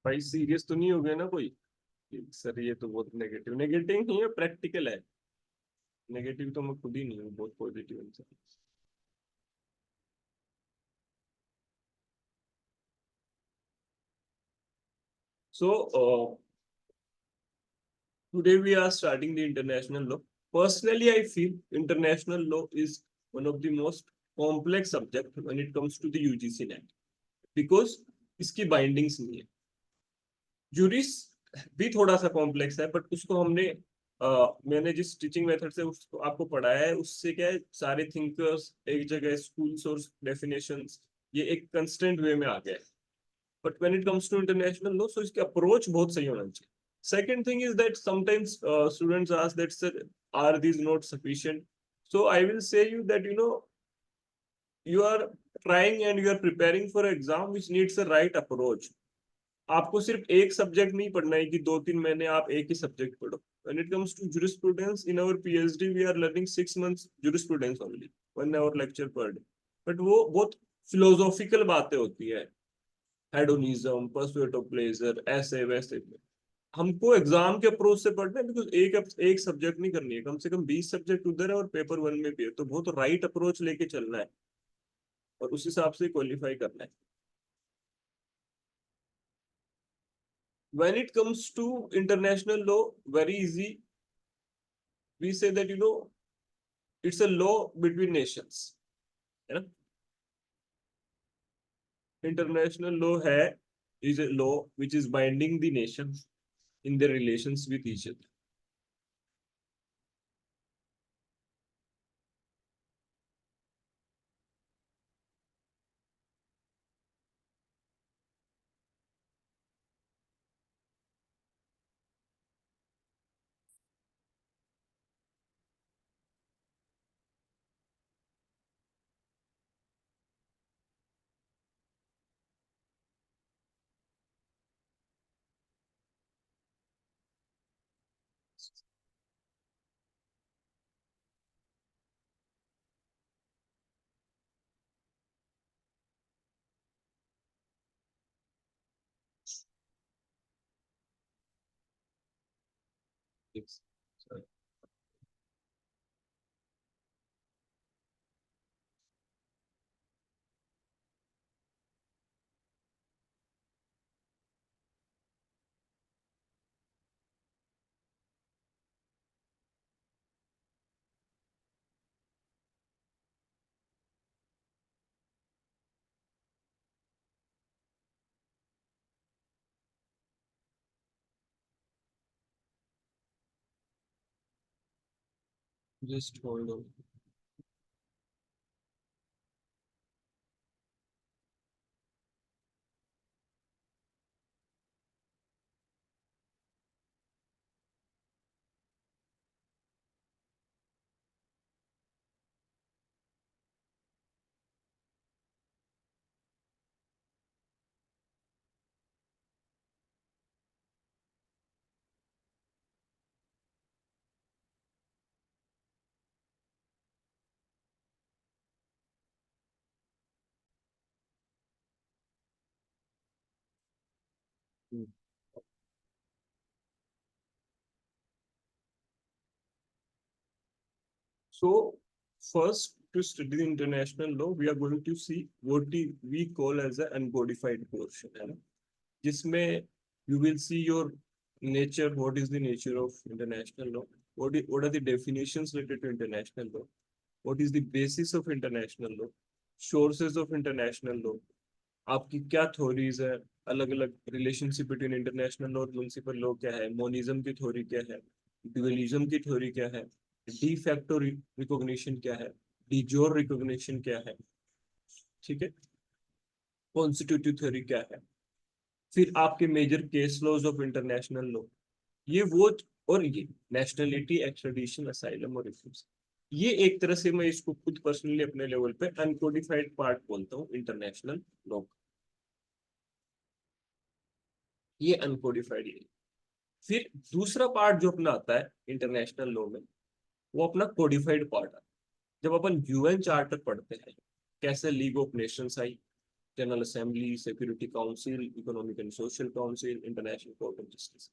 भाई सीरियस तो नहीं हो गया ना कोई? सर ये तो बहुत नेगेटिव नेगेटिव नहीं है, प्रैक्टिकल है। नेगेटिव तो मैं खुद ही नहीं हूँ, बहुत पॉजिटिव इंसान। सो today we are starting the international law. Personally, I feel international law is one of the most complex subject when it comes to the UGC NET because इसकी बाइंडिंग्स नहीं है। जूरिस भी थोड़ा सा कॉम्प्लेक्स है, but उसको हमने मैंने जिस टीचिंग मेथड से उसको आपको पढ़ाया है उससे क्या है, सारे थिंकर्स एक जगह, स्कूल सोर्स डेफिनेशंस, ये एक कंस्टेंट वे में आ गया है। But when it comes to international law, so इसकी अप्रोच बहुत सही होना चाहिए। Second thing is that sometimes students ask that, sir, are these not sufficient? So I will say you that you are trying and you are preparing for an exam which needs a right approach. आपको सिर्फ एक subject नहीं पढ़ना है कि 2-3 महीने आप एक ही सब्जेक्ट पढ़ो। When it comes to jurisprudence, in our PhD we are learning 6 months jurisprudence only, 1 hour lecture per day। But वो बहुत फिलोसॉफिकल बातें होती है, हेडोनिज्म, पर्सुएट ऑफ प्लेजर, ऐसे वैसे। हमको एग्जाम के अप्रोच से पढ़ना है, बिकॉज एक सब्जेक्ट नहीं करनी है, कम से कम 20 सब्जेक्ट उधर है और पेपर वन में भी है, तो बहुत राइट अप्रोच लेके चलना है और उस हिसाब से क्वालिफाई करना है। When it comes to international law, very easy, we say that it's a law between nations, है ना? International law है is a law which is binding the nations in their relations with each other. Yes. Just hold on. So, first, to study the international law, we are going to see what we call as an uncodified portion, है ना? जिसमें you will see your nature, what is the nature of international law, what are the definitions related to international law, what is the basis of international law, sources of international law, आपकी क्या theories है, अलग अलग relationship between international law और municipal law क्या है, monism की theory क्या है, ड्यूअलिज्म की थ्योरी क्या है, डी फैक्टो रिकॉग्निशन क्या है, डी जोर रिकॉग्निशन क्या है, ठीक है, कॉन्स्टिट्यूटिव थ्योरी क्या है, फिर आपके major case laws of international law, ये वो, और ये नेशनलिटी, एक्स्ट्राडिशन, असाइलम और रिफ्यूज। ये एक तरह से मैं इसको खुद पर्सनली अपने लेवल पे अनकोडिफाइड पार्ट बोलता हूँ इंटरनेशनल लॉ। ये अनकोडिफाइड है। फिर दूसरा पार्ट जो अपना आता है इंटरनेशनल लॉ में, वो अपना कोडिफाइड पार्ट आता है। जब अपन यूएन चार्टर पढ़ते हैं, कैसे league of Nations I, general assembly, security council, economic and social council, international court of justice.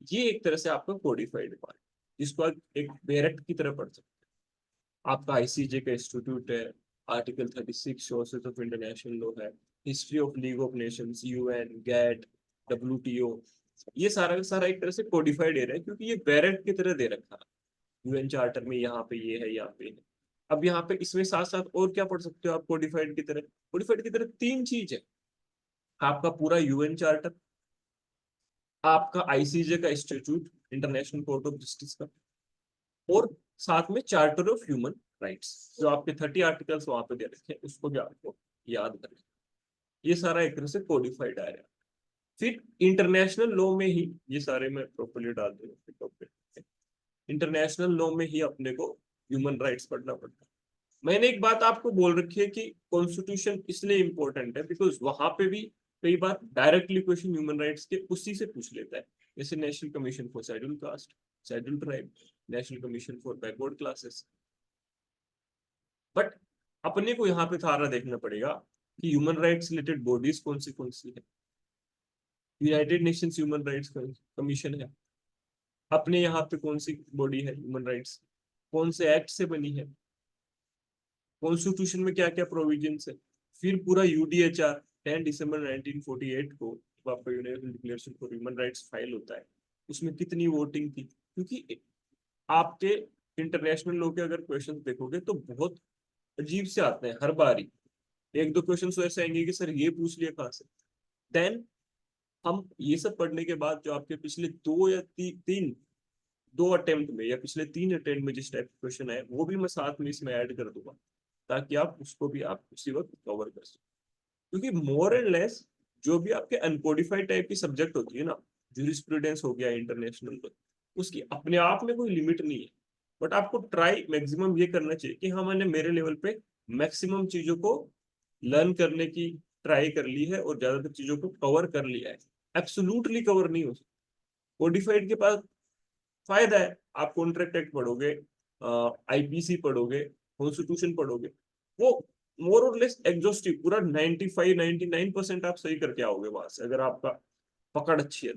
ये एक तरह से आपका कोडिफाइड पार्ट, जिसको आप एक बेरेट की तरह पढ़ सकते हैं। आपका आईसीजे का इंस्टीट्यूट है, article 36 sources of international law है, history of League of Nations, UN, GATT, WTO, ये सारा का सारा एक तरह से कोडिफाइड एरिया है, क्योंकि ये बेरेट की तरह दे रखा है यूएन चार्टर में, यहाँ पे ये है, यहाँ पे है। अब यहाँ पे इसमें साथ साथ और क्या पढ़ सकते हो आप कोडिफाइड की तरह? कोडिफाइड की तरह तीन चीज है, आपका पूरा यूएन चार्टर, आपका आईसीजे का institute, international court of justice का, और साथ में चार्टर ऑफ ह्यूमन राइट्स, जो आपके 30 आर्टिकल्स वहां पे दे रखे हैं, उसको भी आपको याद करना। ये सारा एक तरह से कोडिफाइड आ रहा है। फिर इंटरनेशनल लॉ में ही ये सारे मैं प्रॉपर्ली डाल दूंगा, इंटरनेशनल लॉ में ही अपने को ह्यूमन राइट्स पढ़ना पड़ता है। मैंने एक बात आपको बोल रखी है कि कॉन्स्टिट्यूशन इसलिए इंपॉर्टेंट है बिकॉज वहां पे भी कई बार डायरेक्टली क्वेश्चन ह्यूमन राइट्स के उसी से पूछ लेता है, जैसे national commission for schedule caste, schedule tribe, national commission for backward classes. But अपने को यहाँ पे थारा देखना पड़ेगा कि ह्यूमन राइट्स रिलेटेड बॉडीज कौन सी है। United Nations human rights commission है, अपने यहाँ पे कौन सी बॉडी है ह्यूमन राइट्स, कौन से एक्ट से बनी है, कॉन्स्टिट्यूशन में क्या क्या प्रोविजन है। फिर पूरा यूडीएचआर 10 दिसंबर 1948 को जब आपका universal declaration for human rights file होता है, उसमें कितनी वोटिंग थी, क्योंकि आपके इंटरनेशनल लॉ के अगर क्वेश्चन देखोगे तो बहुत अजीब से आते हैं हर बार ही। एक दो क्वेश्चन तो ऐसे आएंगे कि सर ये पूछ लिया कहाँ से। देन हम ये सब पढ़ने के बाद जो आपके पिछले दो या तीन दो अटेम्प्ट में या पिछले 3 अटेम्प्ट में जिस टाइप के क्वेश्चन है वो भी मैं साथ में इसमें ऐड कर दूंगा, ताकि आप उसको भी आप उसी वक्त कवर कर सको। क्योंकि मोर एंड लेस जो भी आपके अनकोडिफाइड टाइप की सब्जेक्ट होती है ना, जूरिस्प्रूडेंस हो गया इंटरनेशनल, उसकी अपने आप में कोई लिमिट नहीं है। बट आपको ट्राई मैक्सिमम ये करना चाहिए कि हाँ मैंने मेरे लेवल पे मैक्सिमम चीजों को लर्न करने की ट्राई कर ली है और ज्यादातर चीजों को कवर कर लिया है। एब्सोल्युटली कवर नहीं हो सकता। कोडिफाइड के पास फायदा है, आप कॉन्ट्रैक्ट एक्ट पढ़ोगे, आईपीसी पढ़ोगे, कॉन्स्टिट्यूशन पढ़ोगे, वो मोर और लेस एग्जॉस्टिव पूरा 95 99% आप सही करके आओगे वहां से, अगर आपका पकड़ अच्छी है।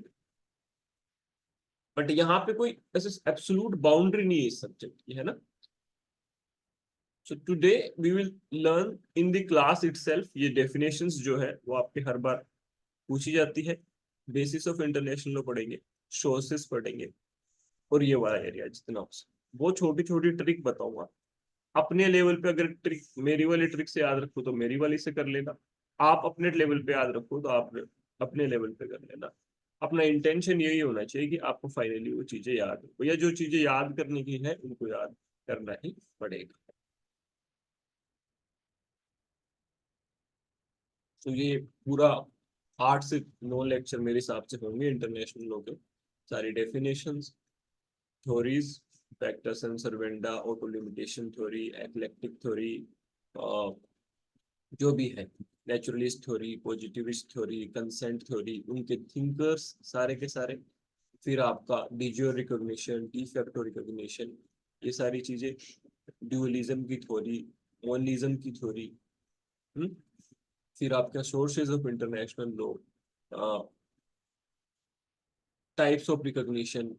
बट यहाँ पे कोई ऐसे एब्सोल्यूट बाउंड्री नहीं है इस सब्जेक्ट की, है ना। So today we will learn in the class itself, ये डेफिनेशंस जो है वो आपके हर बार पूछी जाती है। बेसिस ऑफ इंटरनेशनल लॉ पढ़ेंगे, सोर्सेस पढ़ेंगे, और ये वाला एरिया जितना हो सके वो छोटी छोटी ट्रिक बताऊंगा। अपने लेवल पे अगर ट्रिक मेरी वाली ट्रिक से याद रखो तो मेरी वाली से कर लेना, आप अपने लेवल पे याद रखो तो आप अपने लेवल पे कर लेना। अपना इंटेंशन यही होना चाहिए कि आपको फाइनली वो चीजें याद हो, या जो चीजें याद करने की है उनको याद करना ही पड़ेगा। तो ये पूरा 8 से 9 लेक्चर मेरे हिसाब से होंगे इंटरनेशनल लॉ के, सारी डेफिनेशंस, थ्योरीज, पैक्टरसन, सर्वेंटा, auto limitation theory, eclectic theory, जो भी है, naturalist theory, positivist theory, consent theory, उनके थिंकर्स सारे के सारे। फिर आपका de jure recognition, de facto recognition, ये सारी चीजें, ड्यूअलिज्म की थ्योरी, मोनिज्म की थ्योरी। फिर आपका sources of international law, types of recognition,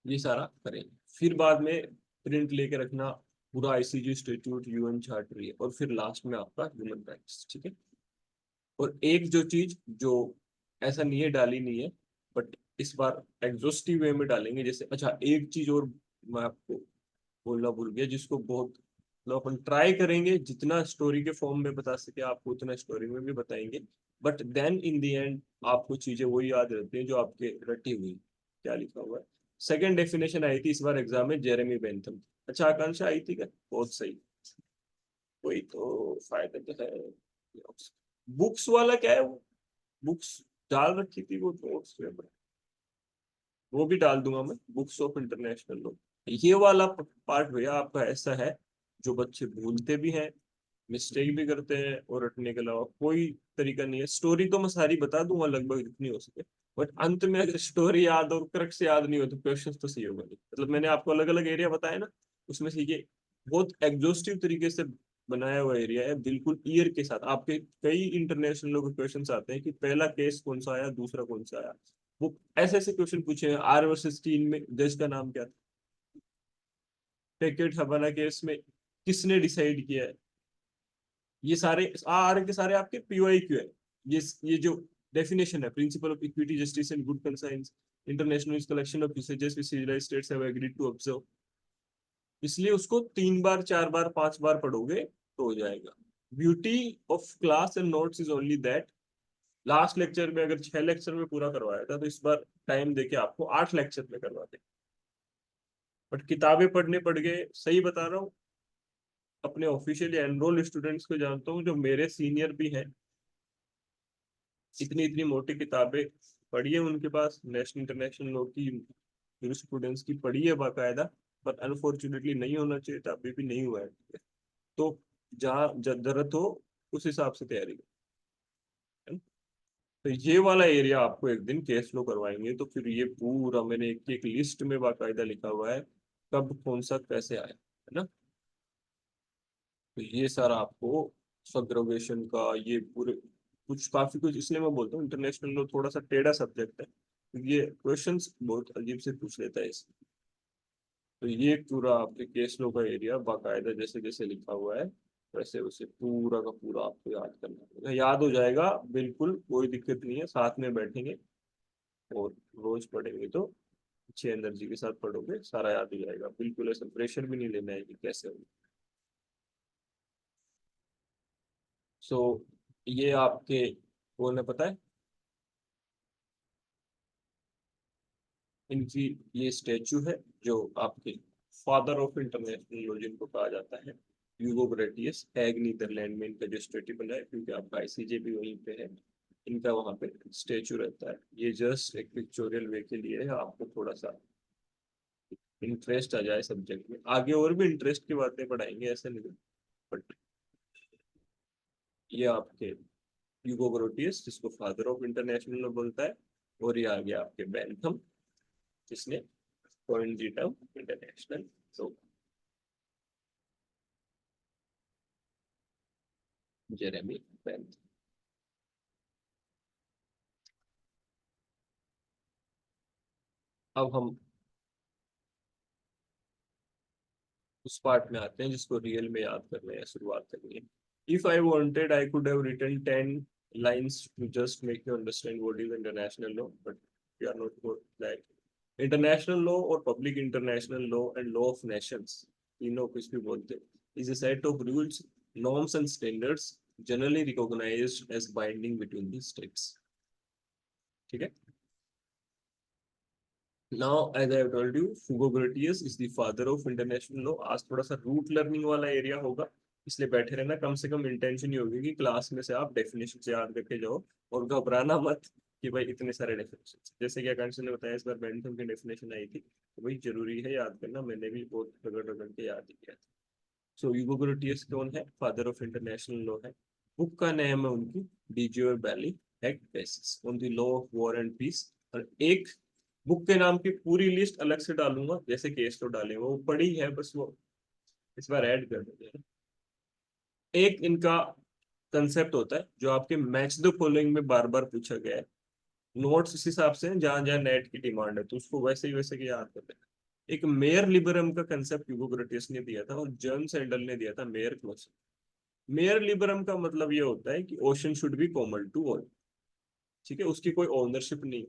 ये सारा करेंगे। फिर बाद में प्रिंट लेके रखना पूरा आईसीजे इंस्टीट्यूट, यूएन चार्टर, और फिर लास्ट में आपका ह्यूमन राइट्स, ठीक है। और एक जो चीज जो ऐसा नहीं है डाली नहीं है, बट इस बार एग्जॉस्टिव वे में डालेंगे, जैसे अच्छा एक चीज और मैं आपको बोलना भूल गया, जिसको बहुत मतलब अपन ट्राई करेंगे जितना स्टोरी के फॉर्म में बता सके आपको उतना स्टोरी में भी बताएंगे, but then in the end आपको चीजें वही याद रहती हैं जो आपके रटी हुई। क्या लिखा हुआ है, सेकंड डेफिनेशन आई थी इस बार एग्जाम में, जेरेमी बेंथम। अच्छा आकांक्षा आई थी क्या? बहुत सही, कोई तो फायदा तो है। बुक्स वाला क्या है वो, बुक्स डाल रखी थी वो नोट्स में, वो भी डाल दूंगा मैं, बुक्स ऑफ इंटरनेशनल लॉ। ये वाला पार्ट भैया आपका ऐसा है जो बच्चे भूलते भी हैं, मिस्टेक भी करते हैं, और रटने के अलावा कोई तरीका नहीं है। स्टोरी तो मैं सारी बता दूंगा लगभग जितनी हो सके, बट अंत में अगर स्टोरी याद और करेक्ट से याद नहीं हो तो क्वेश्चन तो सही होगा नहीं। मतलब मैंने आपको अलग अलग एरिया बताया ना, उसमें से ये बहुत एग्जॉस्टिव तरीके से बनाया हुआ एरिया है, बिल्कुल ईयर के साथ। आपके कई इंटरनेशनल लोग क्वेश्चन आते हैं कि पहला केस कौन सा आया, दूसरा कौन सा आया। वो ऐसे ऐसे क्वेश्चन पूछे हैं। आर वर्सेस चीन में देश का नाम क्या था? पैकेट हवाला केस में किसने डिसाइड किया है? ये सारे आर के सारे आपके पीओआईक्यू है। ये जो डेफिनेशन है, principle of equity, justice and good conscience, international collection of usages which civilized states have agreed to observe. इसलिए उसको 3 बार 4 बार 5 बार पढ़ोगे तो हो जाएगा। Beauty of class and notes is only that, last lecture में अगर 6 लेक्चर में पूरा करवाया था, तो इस बार टाइम देके आपको 8 लेक्चर में करवा दे। बट किताबें पढ़ने पड़ गए, सही बता रहा हूँ। अपने ऑफिशियली एनरोल स्टूडेंट्स को जानता हूँ जो मेरे सीनियर भी हैं, इतनी इतनी मोटी किताबें पढ़ी है उनके पास, नेशनल इंटरनेशनल लॉ की, स्टूडेंट्स की पढ़ी है बाकायदा। पर अनफॉर्चुनेटली नहीं होना चाहिए था, अभी भी नहीं हुआ है। तो जहाँ जरूरत हो उस हिसाब से तैयारी करें। तो ये वाला एरिया आपको एक दिन केस लो करवाएंगे, तो फिर ये पूरा मैंने एक एक लिस्ट में बाकायदा लिखा हुआ है, कब कौन सा कैसे आया, है ना। तो ये सारा आपको सब्रोगेशन का ये पूरे कुछ काफी कुछ, इसलिए मैं बोलता हूँ इंटरनेशनल लो थोड़ा सा टेढ़ा सब्जेक्ट है, क्योंकि ये क्वेश्चंस बहुत अजीब से पूछ लेता है इसमें। तो ये पूरा आपके केस लो का एरिया बाकायदा जैसे जैसे लिखा हुआ है वैसे वैसे पूरा का पूरा आपको याद करना पड़ेगा। याद हो जाएगा बिल्कुल, कोई दिक्कत नहीं है, साथ में बैठेंगे और रोज पढ़ेंगे तो अच्छी एनर्जी के साथ पढ़ोगे, सारा याद हो जाएगा। बिल्कुल ऐसा प्रेशर भी नहीं लेना है कि कैसे होगा। सो ये आपके कौन है पता है? इनकी ये स्टेचू है जो आपके फादर ऑफ इंटरनेशनल लॉ जिनको कहा जाता है, ह्यूगो ग्रेटियस। हैग नीदरलैंड में इनका जो स्टेचू बना है, क्योंकि आपका आईसीजे भी वहीं पे है, इनका वहां पे स्टेचू रहता है। ये जस्ट एक पिक्चोरियल वे के लिए है, आपको थोड़ा सा इंटरेस्ट आ जाए सब्जेक्ट में। आगे और भी इंटरेस्ट की बातें पढ़ाएंगे, ऐसे नहीं। बट ये आपके ह्यूगो ग्रोटियस जिसको फादर ऑफ इंटरनेशनल लॉ बोलता है, और ये आ गया आपके बेंथम जिसने कॉइन्ड द टर्म इंटरनेशनल। तो जेरेमी बेंथम। अब हम उस पार्ट में आते हैं जिसको रियल में याद करना है, शुरुआत करनी है। If I wanted I could have written 10 lines to just make you understand what is international law, but we are not good like international law or public international law and law of nations, तीनों कुछ भी बोलते हैं, is a set of rules, norms and standards generally recognized as binding between the states। ठीक है। Now, as I have told you, Hugo Grotius is the father of international law। आज थोड़ा सा रूट लर्निंग वाला area होगा, इसलिए बैठे रहना। कम से कम इंटेंशन ही होगी कि क्लास में से आप डेफिनेशन से याद करके जाओ, और घबराना मत कि भाई इतने सारे डेफिनेशन। जैसे कि आकांक्षा ने बताया, इस बार बेंथम की डेफिनेशन आई थी, तो भाई जरूरी है याद करना, मैंने भी बहुत रगड़ रगड़ के याद ही किया था। सो ह्यूगो ग्रोटियस कौन है? फादर ऑफ इंटरनेशनल लॉ है। बुक का नेम है उनकी डिजियो बैली एक्ट बेसिस on the law of war and peace. और एक बुक के नाम की पूरी लिस्ट अलग से डालूंगा, जैसे केस तो डाले वो पड़ी है, बस वो इस बार ऐड कर देते हैं। एक इनका कंसेप्ट होता है जो आपके मैच द फॉलोइंग में बार बार पूछा गया है। नोट्स इस हिसाब से जहां जहां नेट की डिमांड है, तो उसको वैसे ही वैसे के याद कर लेना। एक मेयर लिबरम का कंसेप्ट ह्यूगो ग्रोटियस ने दिया था, और जर्न सैंडल ने दिया था मेयर क्लॉज। मेयर लिबरम का मतलब ये होता है कि ocean should be common to all. ठीक है, उसकी कोई ओनरशिप नहीं।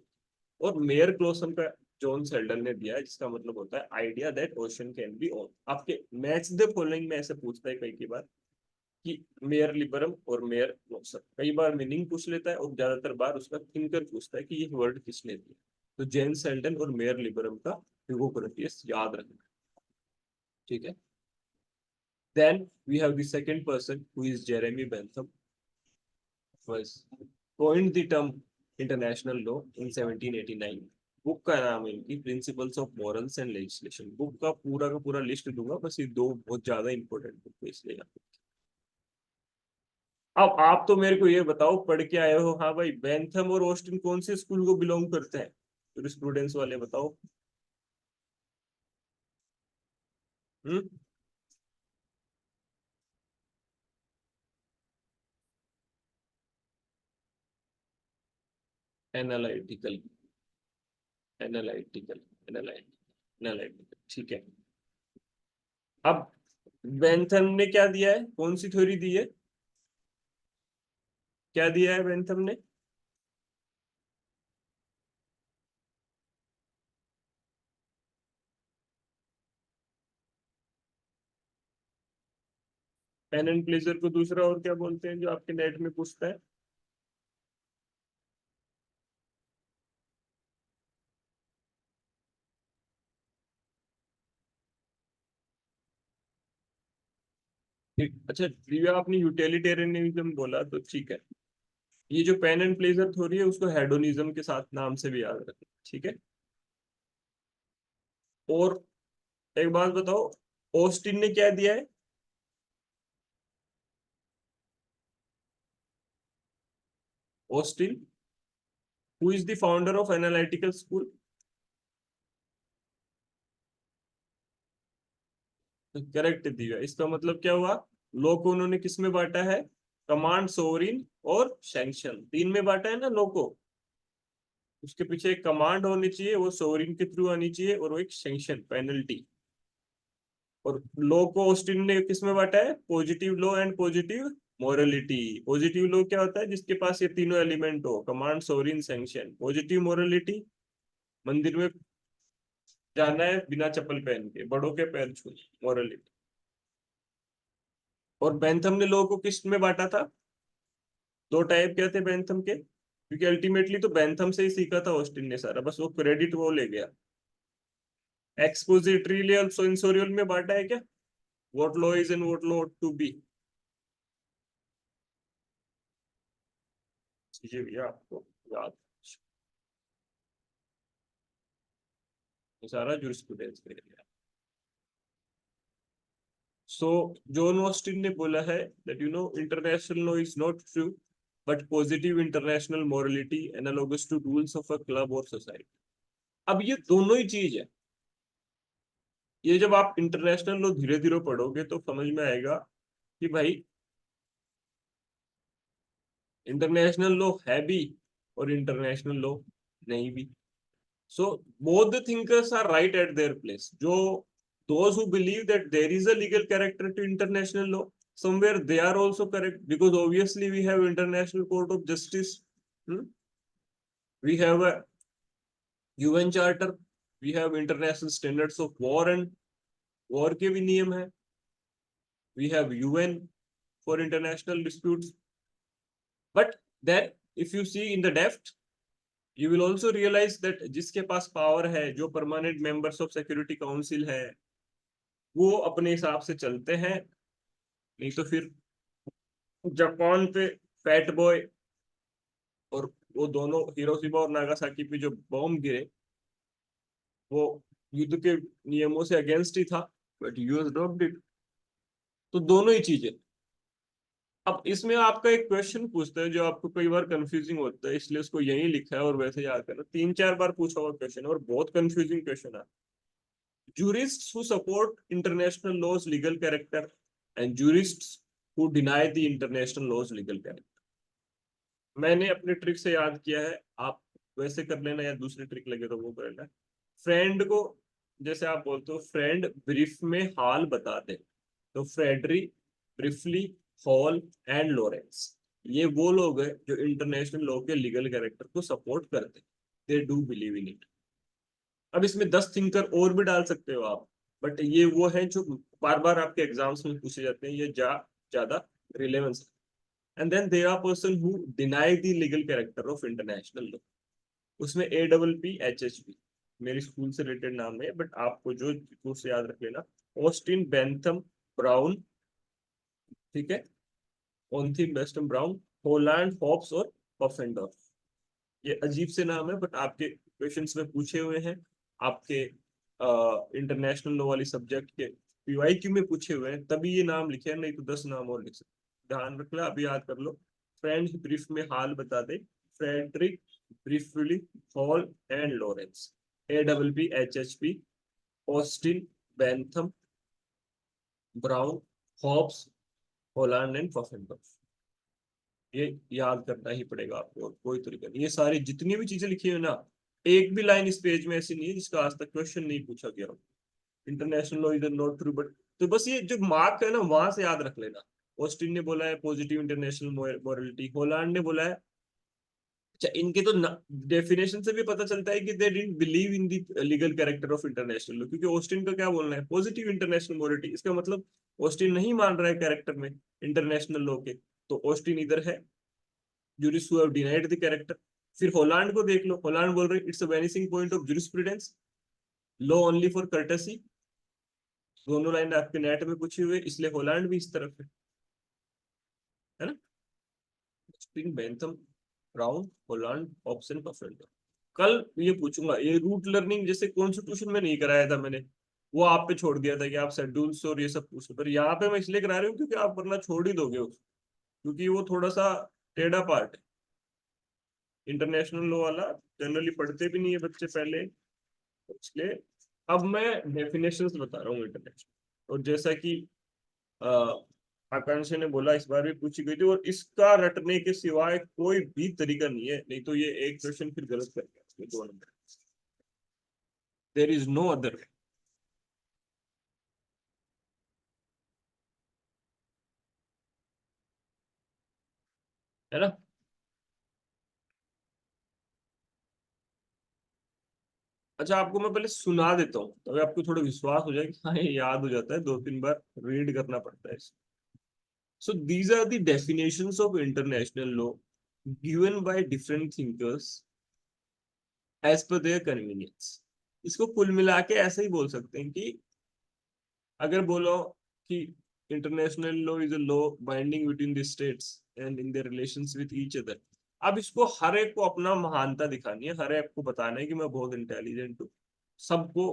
और मेयर क्लोसम का जॉन सेल्डन ने दिया है, जिसका मतलब होता है idea that ocean can be own. आपके मैच द फॉलोइंग में ऐसे पूछता है कई बार कि मेयर लिबरम और मेयर क्लोसम, कई बार मीनिंग पूछ लेता है, और ज्यादातर बार उसका थिंकर पूछता है कि ये वर्ड किसने दिया। तो जेन सेल्डन और मेयर लिबरम का ह्यूगो ग्रोटियस याद रखना। ठीक है। Then we have the second person who is Jeremy Bentham, was coined the term international law in 1789। Book का नाम है इनकी principles of morals and legislation. Book का पूरा लिस्ट दूंगा, बस ये दो बहुत ज्यादा इंपॉर्टेंट बुक है इसलिए। अब आप तो मेरे को ये बताओ, पढ़ के आए हो, हाँ भाई बेंथम और ऑस्टिन कौन से स्कूल को बिलोंग करते हैं? स्टूडेंट्स वाले बताओ। हम्म। एनालिटिकल, एनालिटिकल, एनालिटिकल, ठीक है। अब बेंथम ने क्या दिया है, कौन सी थ्योरी दी है, क्या दिया है बेंथम ने? पेन एंड प्लेजर को दूसरा और क्या बोलते हैं जो आपके नेट में पूछता है? अच्छा दिव्या, आपने यूटिलिटेरियनिज्म बोला तो ठीक है। ये जो पेन एंड प्लेजर थ्योरी है उसको हेडोनिज्म के साथ नाम से भी याद रखें, ठीक है। और एक बात बताओ, ऑस्टिन ने क्या दिया है? Austin, who is the founder of analytical school? Correct दिया। इसका मतलब क्या हुआ, लॉ को उन्होंने किस में बांटा है? कमांड, सोवरिन और सैंक्शन, तीन में बांटा है ना लॉ को। उसके पीछे एक कमांड होनी चाहिए, वो सोवरिन के थ्रू आनी चाहिए, और वो एक सैंक्शन पेनल्टी। और लॉ को ऑस्टिन ने किस में बांटा है? Positive law and positive morality. Positive law क्या होता है? जिसके पास ये तीनों एलिमेंट हो, command, sovereign, sanction. Positive morality, मंदिर में जाना है बिना चप्पल पहन के, बड़ों के पैर छू, मोरलिटी। और बेंथम ने लोगों को किस में बांटा था? दो टाइप क्या थे बेंथम के? क्योंकि अल्टीमेटली तो बेंथम से ही सीखा था ऑस्टिन ने सारा, बस वो क्रेडिट वो ले गया। एक्सपोजिटरी और सेंसोरियल में बांटा है क्या? What law is and what law to be. ये भी आपको याद, ये सारा जूरिस्प्रूडेंस का एरिया। सो जॉन ऑस्टिन ने बोला है that international law is not true but positive international morality analogous to rules of a club और सोसाइटी। अब ये दोनों ही चीज है। ये जब आप इंटरनेशनल लॉ धीरे धीरे पढ़ोगे तो समझ में आएगा कि भाई इंटरनेशनल लॉ है भी और इंटरनेशनल लॉ नहीं भी। So both the thinkers are right at their place. जो those who believe that there is a legal character to international law, somewhere they are also correct, because obviously we have international court of justice. Hmm? We have a UN charter, we have international standards of war, and war के भी नियम है। We have UN for international disputes. But then if you see in the depth, you will also realize that जिसके पास power है, जो permanent members of security council है, वो अपने हिसाब से चलते हैं। नहीं तो फिर जापान पे फैट बॉय और वो दोनों हिरोशिमा और नागासाकी पे जो बॉम्ब गिरे, वो युद्ध के नियमों से अगेंस्ट ही था, बट यूएस ड्रॉप्ड इट। तो दोनों ही चीजें। अब इसमें आपका एक क्वेश्चन पूछता है जो आपको कई बार कंफ्यूजिंग होता है, इसलिए उसको यही लिखा है और वैसे याद करना। तीन चार बार पूछा हुआ क्वेश्चन और बहुत कंफ्यूजिंग क्वेश्चन है। Jurists who support international law's legal character and jurists who deny the international law's legal character. मैंने अपने ट्रिक से याद किया है, आप वैसे कर लेना या दूसरी ट्रिक लगे तो वो कर लेना। फ्रेंड को, जैसे आप बोलते हो फ्रेंड ब्रीफ में हाल बता दे, तो फ्रेडरी, ब्रीफली, हॉल एंड लॉरेंस, ये वो लोग हैं जो इंटरनेशनल लॉ के लीगल कैरेक्टर को सपोर्ट करते हैं। They do believe in it. अब इसमें 10 थिंकर और भी डाल सकते हो आप, बट ये वो है जो बार बार आपके एग्जाम्स में पूछे जाते हैं, ये ज्यादा रिलेवेंस है। And then there are person who deny the legal character of international law. उसमें APPHHP मेरी स्कूल से रिलेटेड नाम है, बट आपको जो कोर्स याद रख लेना। ऑस्टिन, बेंथम, ब्राउन, ठीक है, ओंथिम, बेस्टम, ब्राउन, होलैंड, हॉब्स और पफेंडॉर्फ। ये अजीब से नाम है बट आपके क्वेश्चंस में पूछे हुए हैं, आपके इंटरनेशनल लॉ वाली सब्जेक्ट के PYQ में पूछे हुए हैं, तभी ये नाम लिखे हैं, नहीं तो 10 नाम और लिख सकते। ध्यान रखना, अभी याद कर लो। फ्रेंच ब्रीफ में हाल बता दे, Frederick, briefly, Hall and Lawrence. APPHHP, Austin, Bentham, Brown, Hobbes, Holland and Pufendorf. ये याद करना ही पड़ेगा आपको, और कोई तरीका नहीं। ये सारी जितनी भी चीजें लिखी है ना, एक भी लाइन इस पेज में ऐसी नहीं है जिसका आज तक क्वेश्चन नहीं पूछा गया हो। International law is not true but, तो बस ये जो मार्क है ना वहां से याद रख लेना। ऑस्टिन ने बोला है पॉजिटिव इंटरनेशनल मोरालिटी, होलांड ने बोला है। अच्छा, इनके तो डेफिनेशन से भी पता चलता है कि they didn't believe in the legal character of international law, क्योंकि ऑस्टिन का क्या बोलना है, पॉजिटिव इंटरनेशनल मोरालिटी। इसका मतलब ऑस्टिन नहीं मान रहा है कैरेक्टर में इंटरनेशनल लॉ के, तो ऑस्टिन इधर है jurists who have denied the character। फिर होलांड को देख लो, होलांड बोल रहे it's a vanishing point of jurisprudence, law only for courtesy. दोनों लाइन आपके नेट में पूछी हुई है, इसलिए होलांड भी इस तरफ है ना। Spring Bentham Brown Holland option perfect. कल ये पूछूंगा, ये रूट लर्निंग जैसे कॉन्स्टिट्यूशन में नहीं कराया था मैंने, वो आप पे छोड़ दिया था कि आप शेड्यूल्स और ये सब पूछो, पर यहाँ पे मैं इसलिए करा रही हूँ क्योंकि आप वरना छोड़ ही दोगे उसको, क्योंकि वो थोड़ा सा टेढ़ा पार्ट है। इंटरनेशनल लॉ वाला जनरली पढ़ते भी नहीं है बच्चे पहले, इसलिए अब मैं डेफिनेशंस बता रहा हूँ इंटरनेशनल। और जैसा कि अ, आकांक्षा ने बोला इस बार भी पूछी गई थी, और इसका रटने के सिवाय कोई भी तरीका नहीं है, नहीं तो ये एक क्वेश्चन फिर गलत कर गया, इसमें 2 नंबर। देर इज नो अदर, है ना। अच्छा, आपको मैं पहले सुना देता हूँ तभी आपको थोड़ा विश्वास हो जाए कि हाँ ये याद हो जाता है, 2-3 बार रीड करना पड़ता है। So these are the definitions of international law given by different thinkers as per their convenience। इसको कुल मिला के ऐसे ही बोल सकते हैं कि अगर बोलो कि international law is a law binding between the states and in their relations with each other. अब इसको हर एक को अपना महानता दिखानी है, हर एक को बताना है कि मैं बहुत इंटेलिजेंट हूँ, सबको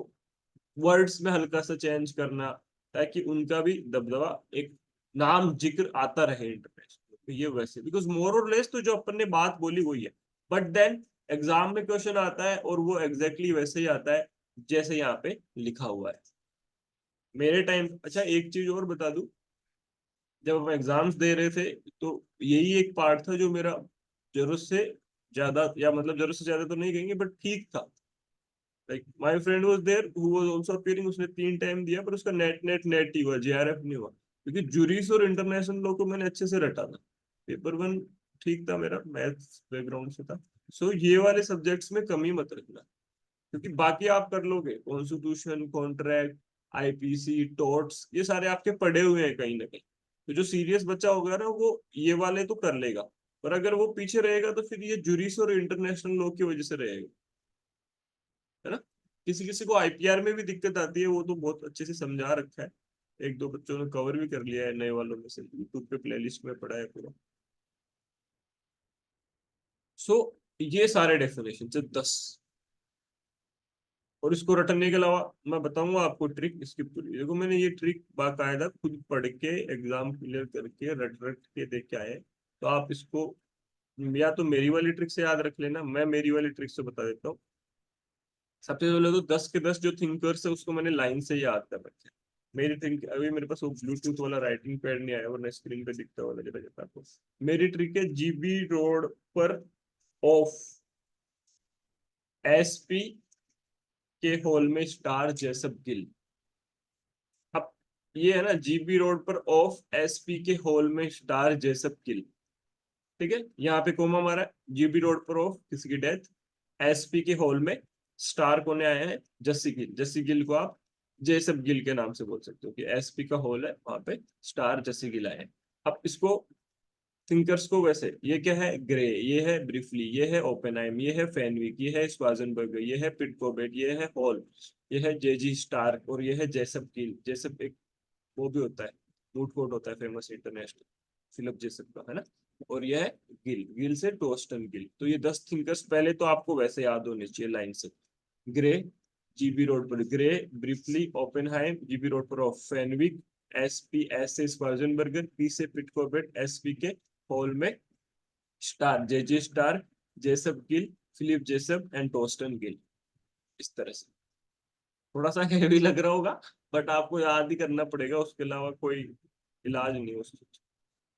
वर्ड्स में हल्का सा चेंज करना, ताकि उनका भी दबदबा, एक नाम जिक्र आता रहे इंटरनेशनल। तो ये वैसे बिकॉज मोर और लेस तो जो अपन ने बात बोली वही है, बट देन एग्जाम में क्वेश्चन आता है और वो एग्जैक्टली exactly वैसे ही आता है जैसे यहाँ पे लिखा हुआ है। मेरे टाइम, अच्छा एक चीज और बता दूं, जब हम एग्जाम्स दे रहे थे तो यही एक पार्ट था जो मेरा जरूरत से ज्यादा, या मतलब जरूरत से ज्यादा तो नहीं कहेंगे बट ठीक था। Like my friend was there who was also appearing, उसने 3 टाइम दिया पर उसका नेट ही हुआ, जेआरएफ नहीं हुआ, क्योंकि जूरीस और इंटरनेशनल लॉ को मैंने अच्छे से रटा था। पेपर 1 ठीक था, मेरा मैथ्स बैकग्राउंड से था। सो ये वाले सब्जेक्ट्स में कमी मत रखना, क्योंकि बाकी आप कर लोगे, कॉन्स्टिट्यूशन, कॉन्ट्रैक्ट, आईपीसी, टॉर्ट्स, ये सारे आपके पढ़े हुए हैं कहीं ना कहीं। तो जो सीरियस बच्चा होगा ना वो ये वाले तो कर लेगा, पर अगर वो पीछे रहेगा तो फिर ये जूरिस और इंटरनेशनल लॉ की वजह से रहेगा, है ना। किसी किसी को आईपीआर में भी दिक्कत आती है, वो तो बहुत अच्छे से समझा रखा है, 1-2 बच्चों ने कवर भी कर लिया है नए वालों में से, यूट्यूब पे प्लेलिस्ट में पढ़ा है पूरा। सो ये सारे डेफिनेशन से 10, और इसको रटने के अलावा मैं बताऊंगा आपको ट्रिक इसकी पूरी। देखो मैंने ये ट्रिक बाकायदा खुद पढ़ के एग्जाम क्लियर करके रट रट के देख के आए, तो आप इसको या तो मेरी वाली ट्रिक से याद रख लेना, मैं मेरी वाली ट्रिक से बता देता हूँ। सबसे पहले तो 10 के 10 जो थिंकर्स है उसको मैंने लाइन से याद कर रखा है। मेरी थिंक, अभी मेरे पास वो ब्लूटूथ वाला राइटिंग पैड नहीं आया वरना स्क्रीन पे दिखता वाला जरा जरा आपको। मेरी ट्रिक है जीबी रोड पर ऑफ एसपी के हॉल में स्टार जैसप गिल। अब ये है ना, जीबी रोड पर ऑफ एसपी के हॉल में स्टार जैसप गिल, ठीक है, यहाँ पे कोमा मारा है। जीबी रोड पर ऑफ किसी की डेथ, एसपी के हॉल में स्टार कोने आए हैं, जस्सी गिल। जस्सी गिल को आप जेसप गिल के नाम से बोल सकते हो कि एसपी का हॉल है वहां पे स्टार जस्सी गिल आए हैं। अब इसको थिंकर्स को वैसे, ये क्या है, ग्रे, ये है ब्रीफली, ये है ओपेनहाइम, ये है फेनविक, ये है स्वाजनबर्गर, ये है पिटकोबेट, ये है हॉल, ये है जेजी स्टार, और ये है जेसप गिल। जेसप एक वो भी होता है, मूड कोर्ट होता है फेमस इंटरनेशनल, फिलिप जेसप का, है ना। और ये है गिल, गिल से टोस्टन गिल। तो ये 10 थिंकर्स पहले तो आपको वैसे याद होने चाहिए लाइन से। ग्रे, जीबी रोड पर Gray, briefly, Oppenheim, GB road पर ऑफ फेनविक, एसपी एस से स्वाजनबर्गर, पी से पिटकोबेट, एसपी के हॉल में Starke, J Starke, Jessup Gill, Philip Jessup and Torsten Gill. इस तरह से थोड़ा सा हेवी लग रहा होगा, बट आपको याद ही करना पड़ेगा, उसके अलावा कोई इलाज नहीं है उस चीज।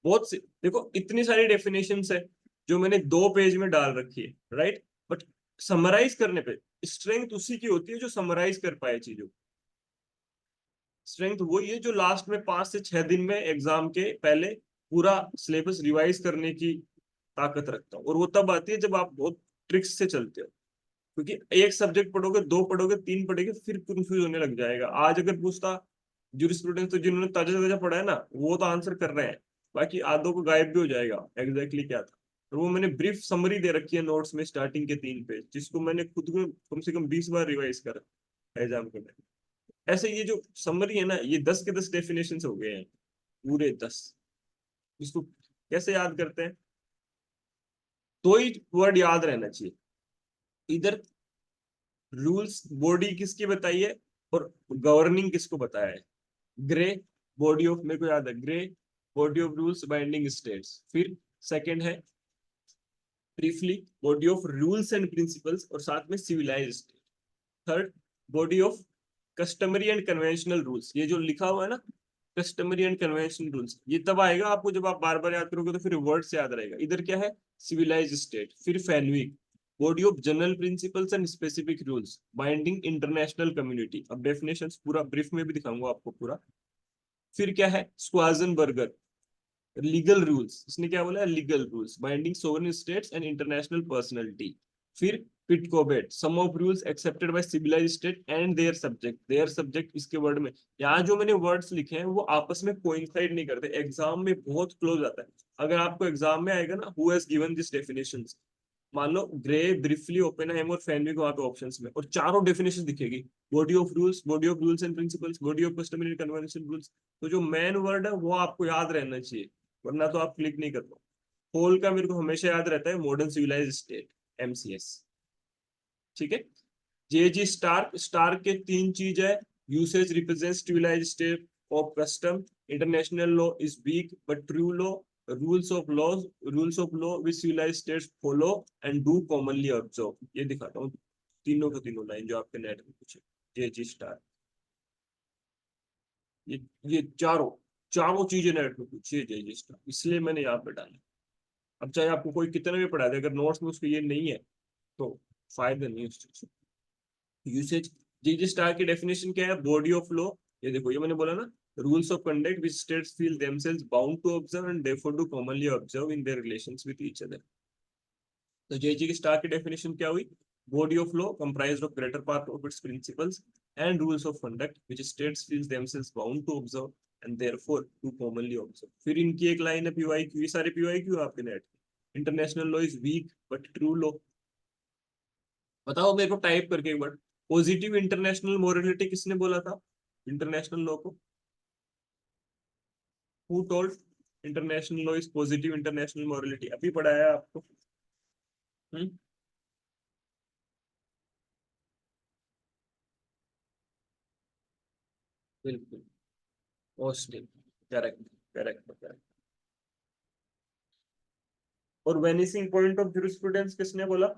बहुत सी, देखो इतनी सारी डेफिनेशंस है जो मैंने 2 पेज में डाल रखी है, राइट। बट समराइज करने पे स्ट्रेंथ उसी की होती है जो समराइज कर पाए चीजों। स्ट्रेंथ वही है जो लास्ट में 5 से 6 दिन में एग्जाम के पहले पूरा सिलेबस रिवाइज करने की ताकत रखता हूँ। और वो तब आती है जब आप बहुत ट्रिक्स से चलते हो, क्योंकि एक सब्जेक्ट पढ़ोगे, 2 पढ़ोगे, 3 पढ़ोगे, फिर कंफ्यूज होने लग जाएगा। आज अगर पूछता जूरिस्प्रूडेंस, तो जिन्होंने ताजा ताजा पढ़ा है ना वो तो आंसर कर रहे हैं, बाकी आधों को गायब भी हो जाएगा एग्जैक्टली क्या था। और वो मैंने ब्रीफ समरी दे रखी है नोट्स में, स्टार्टिंग के 3 पेज, जिसको मैंने खुद को कम से कम 20 बार रिवाइज करा एग्जाम के में। ऐसे ये जो समरी है ना, ये 10 के 10 डेफिनेशन हो गए हैं, पूरे 10। इसको कैसे याद करते हैं? 2 ही वर्ड याद रहना चाहिए, इधर रूल्स बॉडी किसकी बताई है और गवर्निंग किसको बताया है। ग्रे बॉडी ऑफ, मेरे को याद है, grey body of rules binding states. फिर सेकंड है briefly body of rules and principles और साथ में civilised state. Third body of customary and conventional rules, ये जो लिखा हुआ है ना कस्टमरी एंड कन्वेंशनल रूल्स, ये तब आएगा आपको जब आप बार बार याद करोगे तो फिर वर्ड से याद रहेगा। इधर क्या है? Civilized state. फिर Fenwick body of general principles and specific rules binding international community. अब डेफिनेशंस पूरा ब्रीफ में भी दिखाऊंगा आपको पूरा। फिर क्या है? स्क्वाजन बर्गर लीगल रूल्स, इसने क्या बोला? Legal rules binding sovereign states and international personality. फिर Pitt Cobbett sum of rules accepted by civilized state and their subject इसके वर्ड में, यहाँ जो मैंने वर्ड्स लिखे हैं वो आपस में कोइंसाइड नहीं करते, एग्जाम में बहुत क्लोज आता है। अगर आपको एग्जाम में आएगा ना who has given this definitions, मान लो ग्रे ब्रीफली ओपेनहाइमर और फैनविक वहां पे ऑप्शंस में, और चारों डेफिनेशन दिखेगी, body of rules and principles, body of customary convention rules. तो जो मेन वर्ड है वो आपको याद रहना चाहिए, वरना तो आप क्लिक नहीं कर पाओ। होल का मेरे को हमेशा याद रहता है मॉडर्न सिविलाइज्ड स्टेट, एमसीएस। ठीक है। जेजी स्टार्क, स्टार्क के 3 चीज है, usage represent civilised state of custom, international law is weak but true law, rules of law which civilised states follow and do commonly observe. ये दिखाता हूँ तीनों के तीनों लाइन जो आपके नेट में पूछे। जेजी स्टार्क, ये चारों चारों चीजें नेट में पूछी है जेजी स्टार्क, इसलिए मैंने यहाँ पे डाला। अब चाहे आपको कोई कितना भी पढ़ा दे, अगर नोट्स में उसको ये नहीं है तो फायदा नहीं है उस चीज से। यूसेज, जीजी स्टार की डेफिनेशन क्या है? बॉडी ऑफ लॉ, ये देखो ये मैंने बोला ना, rules of conduct which states feel themselves bound to observe and therefore do commonly observe in their relations with each other. तो जेजी की स्टार की डेफिनेशन क्या हुई? Body of law comprised of greater part of its principles and rules of conduct which states feel themselves bound to observe and therefore do commonly observe. फिर इनकी एक line है PYQ, ये सारे पीवाईक्यू आपके net. International law is weak but true law. बताओ मेरे को टाइप करके एक बार, पॉजिटिव इंटरनेशनल मोरालिटी किसने बोला था इंटरनेशनल लॉ को? Who told international law is positive international morality? अभी पढ़ाया आपको। हम्म, बिल्कुल। Positive, correct, correct, correct. और वेनिसिंग पॉइंट ऑफ जूरिस्प्रूडेंस किसने बोला?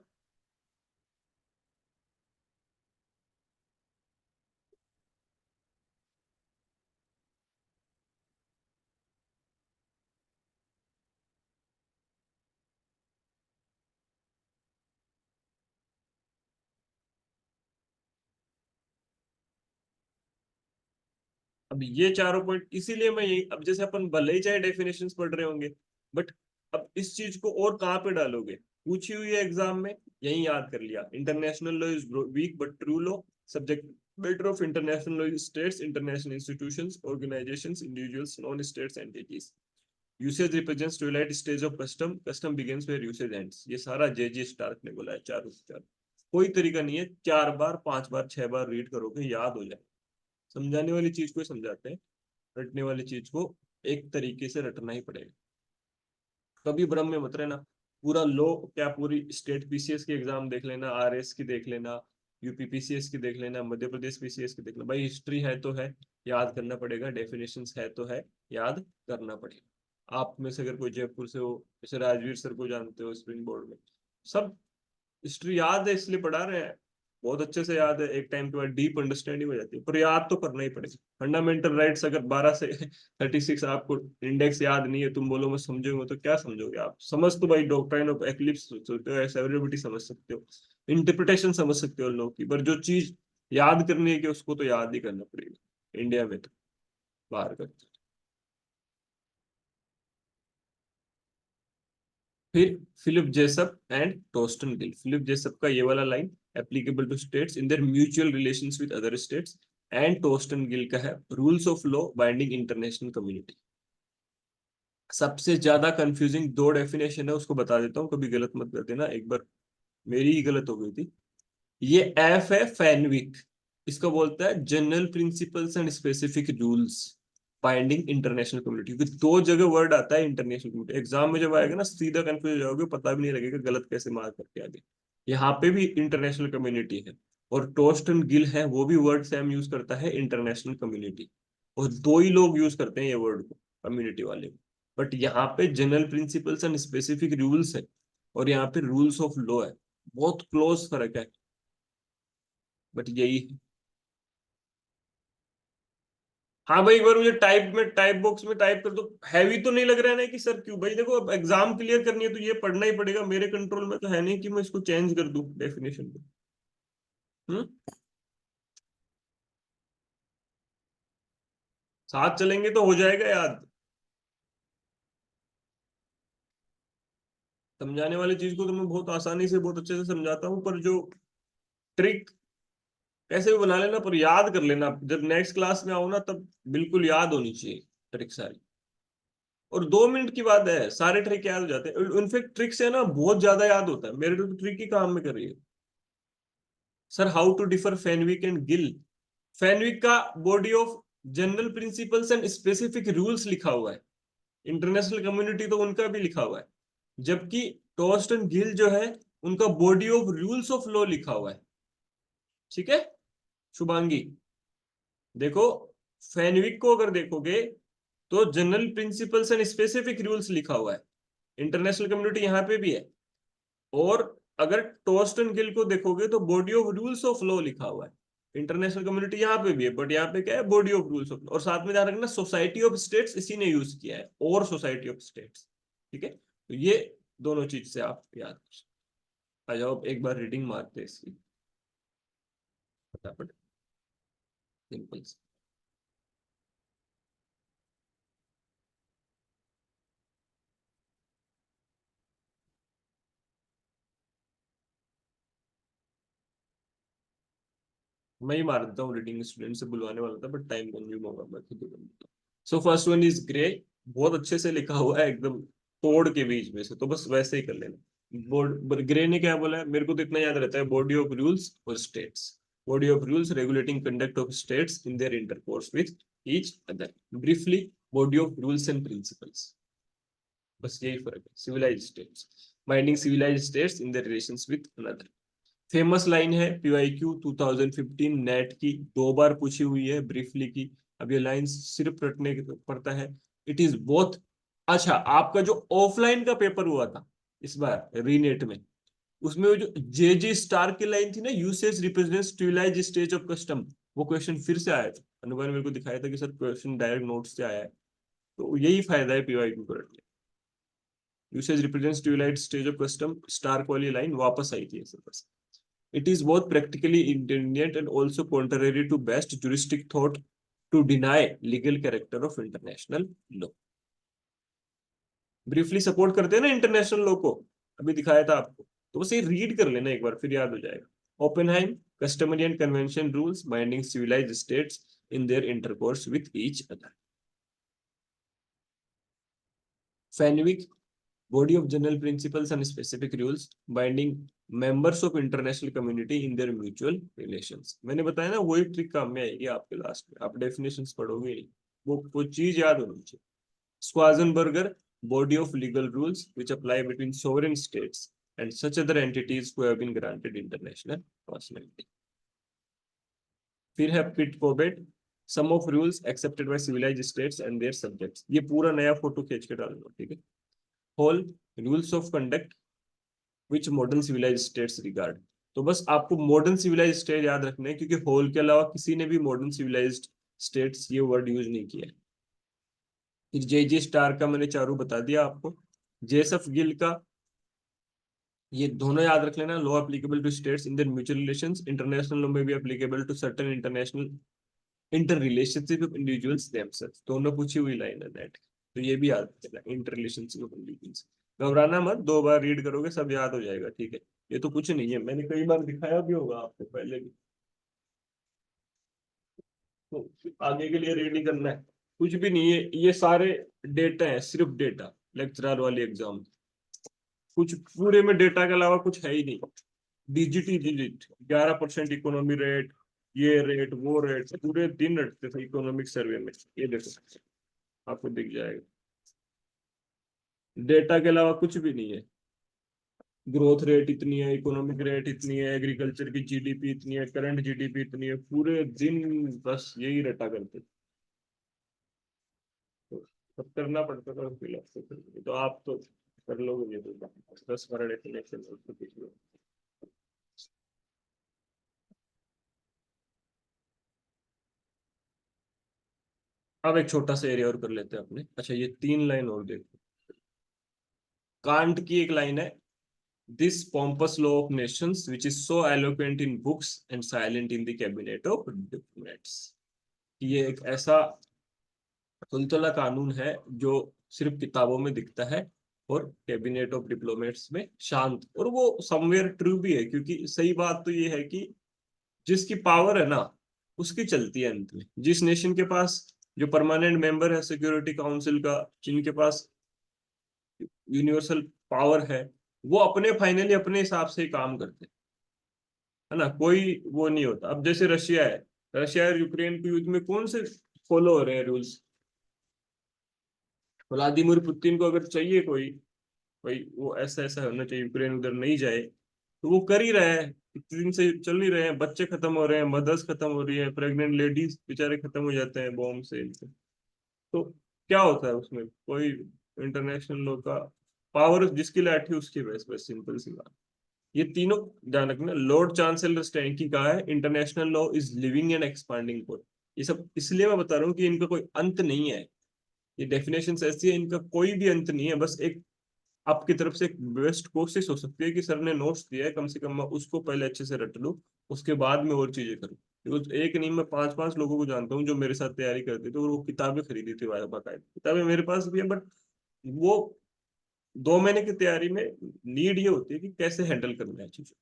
अब ये चारों पॉइंट इसीलिए मैं यही, अब जैसे अपन भले ही चाहे डेफिनेशंस पढ़ रहे होंगे, बट अब इस चीज को और कहाँ पे डालोगे? पूछी हुई है एग्जाम में, यही याद कर लिया। International law is weak but true law, subject matter of international law is states, international institutions, organisations, individuals, non states entities. Usage represents twilight stage of custom, custom begins where usage ends. ये सारा जे Stark ने बोला है, चारों से चार। कोई तरीका नहीं है, 4 बार 5 बार 6 बार रीड करोगे याद हो जाए। समझाने वाली चीज को ही समझाते हैं, रटने वाली चीज को एक तरीके से रटना ही पड़ेगा। कभी भ्रम में मत रहना। पूरा लो क्या, पूरी स्टेट पीसीएस की एग्जाम देख लेना, आरएस की देख लेना, यूपी पीसीएस की देख लेना, मध्य प्रदेश पीसीएस की देख लेना, भाई हिस्ट्री है तो है, याद करना पड़ेगा, डेफिनेशंस है तो है, याद करना पड़ेगा। आप में से अगर कोई जयपुर से हो, जैसे राजवीर सर को जानते हो स्प्रिंग बोर्ड में, सब हिस्ट्री याद है इसलिए पढ़ा रहे हैं। बहुत अच्छे से याद है, एक टाइम के बाद डीप अंडरस्टैंडिंग हो जाती है, पर याद तो करना ही पड़ेगा। फंडामेंटल राइट्स अगर 12 से 36 आपको इंडेक्स याद नहीं है, तुम बोलो मैं समझोगे, तो क्या समझोगे आप? समझ तो भाई डॉक्ट्राइन ऑफ एक्लिप्स सकते हो, सेवरेबिलिटी समझ सकते हो, इंटरप्रिटेशन समझ सकते हो लोग की, पर जो चीज याद करनी है कि उसको तो याद ही करना पड़ेगा इंडिया में, तो बाहर का। फिर Philip Jessup and Torsten Gill. Philip Jessup का ये वाला line, applicable to states in their mutual relations with other states, and Torsten Gill का है rules of law binding international community. सबसे ज्यादा कंफ्यूजिंग दो डेफिनेशन है, उसको बता देता हूँ, कभी गलत मत कर देना, एक बार मेरी ही गलत हो गई थी। ये एफ है फैनविक, इसका बोलता है general principles and specific rules binding international community, क्योंकि दो जगह वर्ड आता है इंटरनेशनल कम्युनिटी, एग्जाम में जब आएगा ना सीधा कंफ्यूज हो जाओगे, पता भी नहीं लगेगा गलत कैसे मार्क करके आगे। यहाँ पे भी इंटरनेशनल कम्युनिटी है, और टोस्टन गिल है वो भी वर्ड सेम यूज करता है इंटरनेशनल कम्युनिटी, और दो ही लोग यूज करते हैं ये वर्ड को, कम्युनिटी वाले। बट यहाँ पे general principles and specific rules है, और यहाँ पे रूल्स ऑफ लॉ है, बहुत क्लोज फर्क है, बट यही है। हाँ भाई, एक बार मुझे टाइप में, टाइप बॉक्स में टाइप कर दो। हैवी तो नहीं लग रहा है ना कि सर क्यों भाई, देखो अब एग्जाम क्लियर करनी है तो ये पढ़ना ही पड़ेगा, मेरे कंट्रोल में तो है नहीं कि मैं इसको चेंज कर दूं डेफिनेशन को। हम्म। साथ चलेंगे तो हो जाएगा याद। समझाने वाली चीज को तो मैं बहुत आसानी से बहुत अच्छे से समझाता हूँ, पर जो ट्रिक कैसे भी बना लेना, पर याद कर लेना, जब नेक्स्ट क्लास में आओ ना तब बिल्कुल याद होनी चाहिए ट्रिक सारी। और 2 मिनट की बात है, सारे ट्रिक याद हो जाते हैं, इनफेक्ट ट्रिक से ना बहुत ज्यादा याद होता है, मेरे तो ट्रिक ही काम में कर रही है। Sir how to differ Fenwick and Gill. Fenwick का body of general principles and specific rules लिखा हुआ है, इंटरनेशनल कम्युनिटी तो उनका भी लिखा हुआ है, जबकि टोस्ट एंड गिल जो है उनका body of rules of law लिखा हुआ है। ठीक है शुभांगी, देखो फेनविक को अगर देखोगे तो general principles and specific rules लिखा हुआ है, इंटरनेशनल कम्युनिटी यहाँ पे भी है, और अगर टोस्ट एंड गिल को देखोगे तो body of rules of law लिखा हुआ है, इंटरनेशनल कम्युनिटी यहाँ पे भी है, बट यहाँ पे क्या है, body of rules of law, और साथ में ध्यान रखना सोसाइटी ऑफ स्टेट्स इसी ने यूज किया है, और सोसाइटी ऑफ स्टेट्स। ठीक है, तो ये दोनों चीज से आप याद आ जाओ, एक बार रीडिंग मारते हैं इसकी फटाफट, सिंपल। मैं ही मार देता हूँ, रीडिंग स्टूडेंट से बुलवाने वाला था बट टाइम कंज्यूम होगा, मैं खुद ही कर देता हूँ। So first one is grey, बहुत अच्छे से लिखा हुआ है एकदम तोड़ के बीच में से, तो बस वैसे ही कर लेना। बोर्ड ग्रे ने क्या बोला है, मेरे को तो इतना याद रहता है, बॉडी ऑफ रूल्स और states, body of rules regulating conduct of states in their intercourse with each other, briefly body of rules and principles, बस यही फर्क है। Civilised states binding civilised states in their relations with another. Famous line है PYQ 2015 NET की, 2 बार पूछी हुई है briefly की, अब ये लाइन सिर्फ रटने पड़ता है। It is both. अच्छा, आपका जो ऑफलाइन का पेपर हुआ था इस बार रीनेट में, उसमें वो जो जे जे स्टार की लाइन थी ना, usage represents civilised stage of custom, वो क्वेश्चन फिर से आया था, अनुभव ने मेरे को दिखाया था कि सर क्वेश्चन डायरेक्ट नोट से आया है, तो यही फायदा है पीवाईक्यू को रटने। Usage represents civilised stage of custom, star वाली लाइन वापस आई थी ऐसे बस। It is both practically inconvenient and also contrary to best juristic thought to deny legal character of international law. Briefly support करते हैं ना इंटरनेशनल लॉ को, अभी दिखाया था आपको, तो बस ये रीड कर लेना एक बार फिर याद हो जाएगा। Oppenheim, customary and convention rules binding civilised states in their intercourse with each other. Fenwick, body of general principles and specific rules binding members of international community in their mutual relations। मैंने बताया ना वही trick काम में आएगी आपके last में, आप डेफिनेशंस पढ़ोगे नहीं, वो चीज याद होनी चाहिए। Schwarzenberger, body of legal rules which apply between sovereign states and such other entities who have been granted international personality। फिर है Pitt Cobbett, sum of rules accepted by civilized states and their subjects, ये पूरा नया photo खींच के डाल दो, ठीक है। Whole, rules of conduct which modern civilized states regard, तो बस आपको मॉडर्न सिविलाइज्ड स्टेट याद रखना है, क्योंकि होल के अलावा किसी ने भी मॉडर्न सिविलाइज्ड स्टेट्स ये वर्ड यूज नहीं किया है। फिर जे स्टार का मैंने चारों बता दिया आपको। जेसफ गिल का, ये दोनों याद रख लेना, law applicable to states in their mutual relations, international law में भी applicable to certain international interrelationship of individuals themselves, दोनों पूछी हुई लाइन है दैट। तो ये भी याद रखना, इंटर रिलेशनशिप ऑफ इंडिविजुअल्स। घबराना मत, 2 बार रीड करोगे सब याद हो जाएगा, ठीक है। ये तो कुछ नहीं है, मैंने कई बार दिखाया भी होगा आपको पहले भी। तो आगे के लिए रेडी करना है, कुछ भी नहीं है, ये सारे डेटा है, सिर्फ डेटा, लेक्चरर वाली एग्जाम। कुछ पूरे में डेटा के अलावा कुछ है ही नहीं। डिजिट ही डिजिट, 11% इकोनॉमी रेट, ये रेट वो रेट, पूरे दिन रटते थे इकोनॉमिक सर्वे में। ये देखो आपको दिख जाएगा, डेटा के अलावा कुछ भी नहीं है। ग्रोथ रेट इतनी है, इकोनॉमिक रेट इतनी है, एग्रीकल्चर की जीडीपी इतनी है, करंट जीडीपी इतनी है, पूरे दिन बस यही रटा करते थे। तो सब करना पड़ता था फिलहाल, तो आप तो कर लोगे ये तो, 10 बार डेफिनेशन। अब एक छोटा सा एरिया और कर लेते हैं अपने। अच्छा, ये 3 लाइन और देखो। कांट की एक लाइन है, this pompous law of nations which is so eloquent in books and silent in the cabinet of diplomats। ये एक ऐसा तुलतला कानून है जो सिर्फ किताबों में दिखता है और कैबिनेट ऑफ डिप्लोमेट्स में शांत, और वो समवेयर ट्रू भी है, क्योंकि सही बात तो ये है कि जिसकी पावर है ना उसकी चलती है अंत में। जिस नेशन के पास जो परमानेंट मेंबर है सिक्योरिटी काउंसिल का, जिनके पास यूनिवर्सल पावर है, वो अपने फाइनली अपने हिसाब से ही काम करते हैं, है ना। कोई वो नहीं होता। अब जैसे रशिया है, रशिया और यूक्रेन के युद्ध में कौन से फॉलो हो रहे हैं रूल्स? व्लादिमीर पुतिन को अगर चाहिए कोई, भाई वो ऐसा ऐसा होना चाहिए, यूक्रेन उधर नहीं जाए, तो वो कर ही रहा है। इतने दिन से चल ही रहे हैं, बच्चे खत्म हो रहे हैं, मदर्स खत्म हो रही है, प्रेग्नेंट लेडीज बेचारे खत्म हो जाते हैं बॉम्ब से। तो क्या होता है उसमें? कोई इंटरनेशनल लॉ का पावर जिसकी लाठी उसकी बस, बस सिंपल सी बात। ये तीनों ध्यान रखना। लॉर्ड चांसलर स्टैंकी कहा है, international law is living and expanding code. ये सब इसलिए मैं बता रहा हूँ कि इनका कोई अंत नहीं है। ये डेफिनेशन ऐसी है, इनका कोई भी अंत नहीं है। बस एक आपकी तरफ से एक बेस्ट कोशिश हो सकती है कि सर ने नोट्स दिया है, कम से कम मैं उसको पहले अच्छे से रट लूँ, उसके बाद में और चीजें करूँ। बिकॉज एक नहीं, मैं 5-5 लोगों को जानता हूँ जो मेरे साथ तैयारी करते थे और वो किताबें खरीदी थी, बाकायदा किताबें मेरे पास भी है। बट वो 2 महीने की तैयारी में नीड ये होती है कि कैसे हैंडल करना है चीजें।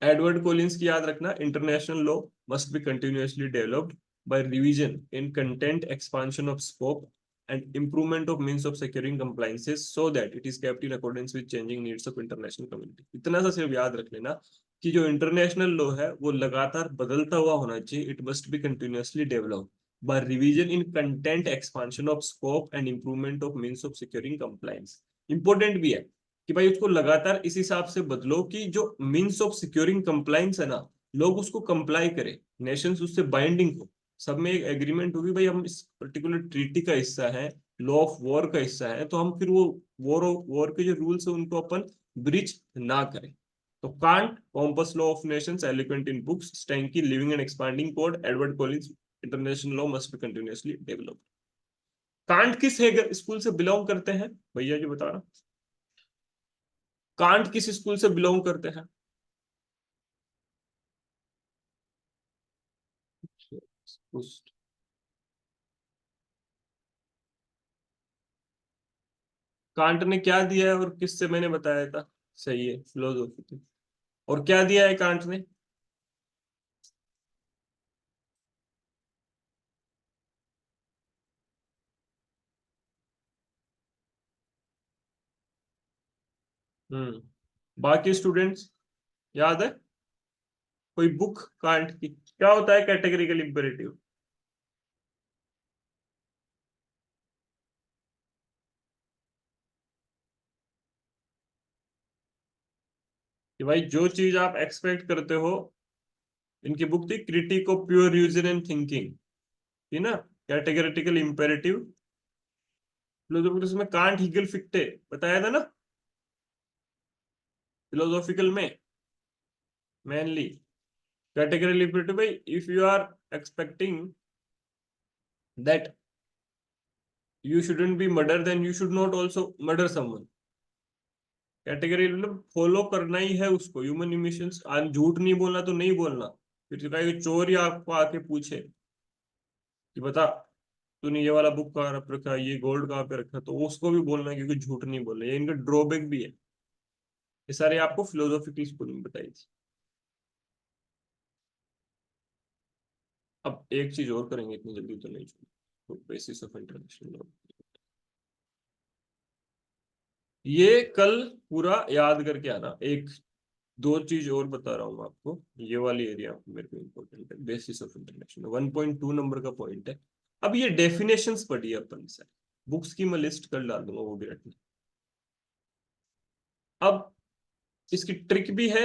एडवर्ड कोलिंस की याद रखना, international law must be continuously developed by revision in content, expansion of scope, and improvement of means of securing compliances so that it is kept in accordance with changing needs of international community। इतना सा सिर्फ याद रख लेना कि जो international law है वो लगातार बदलता हुआ होना चाहिए। It must be continuously developed by revision in content, expansion of scope, and improvement of means of securing compliance। Important भी है कि भाई उसको लगातार इस हिसाब से बदलो कि जो मीन्स ऑफ सिक्योरिंग कंप्लाइंस है ना, लोग उसको कंप्लाई करें, नेशंस उससे बाइंडिंग हो, सब में एक एग्रीमेंट होगी भाई हम इस पर्टिकुलर ट्रीटी का हिस्सा है, लॉ ऑफ वॉर का हिस्सा है, तो हम फिर वो वॉर के जो रूल्स है उनको अपन ब्रीच ना करें। तो Kant, compass law of nations, eloquent in books, स्टैंकी, living and expanding code, Edward Collins, international law must be continuously developed. Kant किस स्कूल से बिलोंग करते हैं भैया जी, बता रहा। कांट किस स्कूल से बिलोंग करते हैं? उस कांट ने क्या दिया है और किससे मैंने बताया था? सही है, फिलोसॉफी थी। और क्या दिया है कांट ने? बाकी स्टूडेंट्स याद है कोई बुक कांट की? क्या होता है कैटेगरिकल इंपेरेटिव? कि भाई जो चीज आप एक्सपेक्ट करते हो, इनकी बुक थी critique of pure reason and thinking, थी ना, कैटेगरिटिकल इंपेरेटिव। फिलोसोफी में कांट, हिगल, फिक्टे बताया था ना। फिलोसॉफिकल में मेनली कैटेगरी लिबर्टी भाई, if you are expecting that you shouldn't be murder, then you should not also murder someone. Category मतलब follow करना ही है उसको, ह्यूमन इमोशंस। झूठ नहीं बोलना तो नहीं बोलना। फिर तो कहेगा चोर ही आपको आके पूछे कि बता तूने ये वाला बुक कहाँ रख रखा है, ये गोल्ड कहाँ पे रखा, तो उसको भी बोलना है क्योंकि झूठ नहीं बोलना। ये इनका ड्रॉबैक भी है। ये सारे आपको फिलोसॉफिकल स्कूल में बताई थी। अब एक चीज और करेंगे, इतनी जल्दी तो नहीं छोड़ेंगे। तो बेसिस ऑफ इंटरनेशनल लॉ, ये कल पूरा याद करके आना। एक दो चीज और बता रहा हूँ आपको, ये वाली एरिया मेरे को इम्पोर्टेंट है। बेसिस ऑफ इंटरनेशनल 1.2 नंबर का पॉइंट है। अब ये डेफिनेशंस पढ़ी है अपन से, बुक्स की मैं लिस्ट कर डाल दूंगा, वो भी रखना। अब इसकी ट्रिक भी है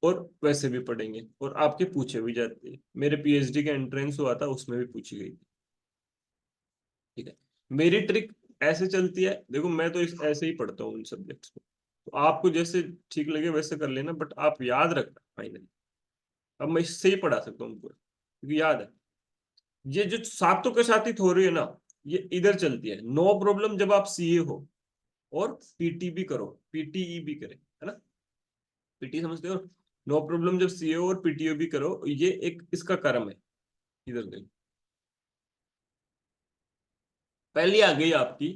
और वैसे भी पढ़ेंगे, और आपके पूछे भी जाते हैं। मेरे पीएचडी का एंट्रेंस हुआ था, उसमें भी पूछी गई थी। ठीक है, मेरी ट्रिक ऐसे चलती है, देखो मैं तो इस ऐसे ही पढ़ता हूँ उन सब्जेक्ट्स को, तो आपको जैसे ठीक लगे वैसे कर लेना, बट आप याद रखना फाइनली। अब मैं इससे ही पढ़ा सकता हूँ पूरा, क्योंकि याद है। ये जो सातों के साथ ही थ्योरी है ना, ये इधर चलती है। नो प्रॉब्लम जब आप सीए हो और पीटी भी करो, पीटीई भी करे, है ना, पीटी समझते हो। नो प्रॉब्लम जब सीए और पीटीओ भी करो, ये एक इसका कर्म है। इधर देखो, पहली आ गई आपकी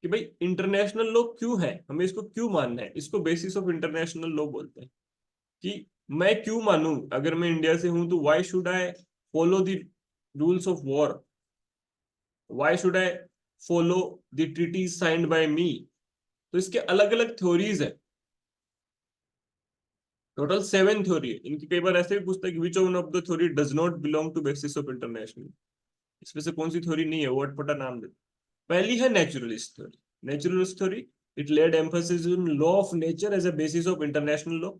कि भाई इंटरनेशनल लॉ क्यों है, हमें इसको क्यों मानना है। इसको बेसिस ऑफ इंटरनेशनल लॉ बोलते हैं। कि मैं क्यों मानूं, अगर मैं इंडिया से हूं तो why should I follow the rules of war, why should I follow the treaties signed by me. तो इसके अलग अलग थ्योरीज है, टोटल 7 थ्योरी है इनकी। कई बार ऐसे भी पूछता है कि which one of the theory does not belong to basis of international, इसमें से कौन सी थ्योरी नहीं है, वो अटपटा नाम दे। पहली है naturalist theory. Naturalist theory, it laid emphasis on law of nature as a basis of international law.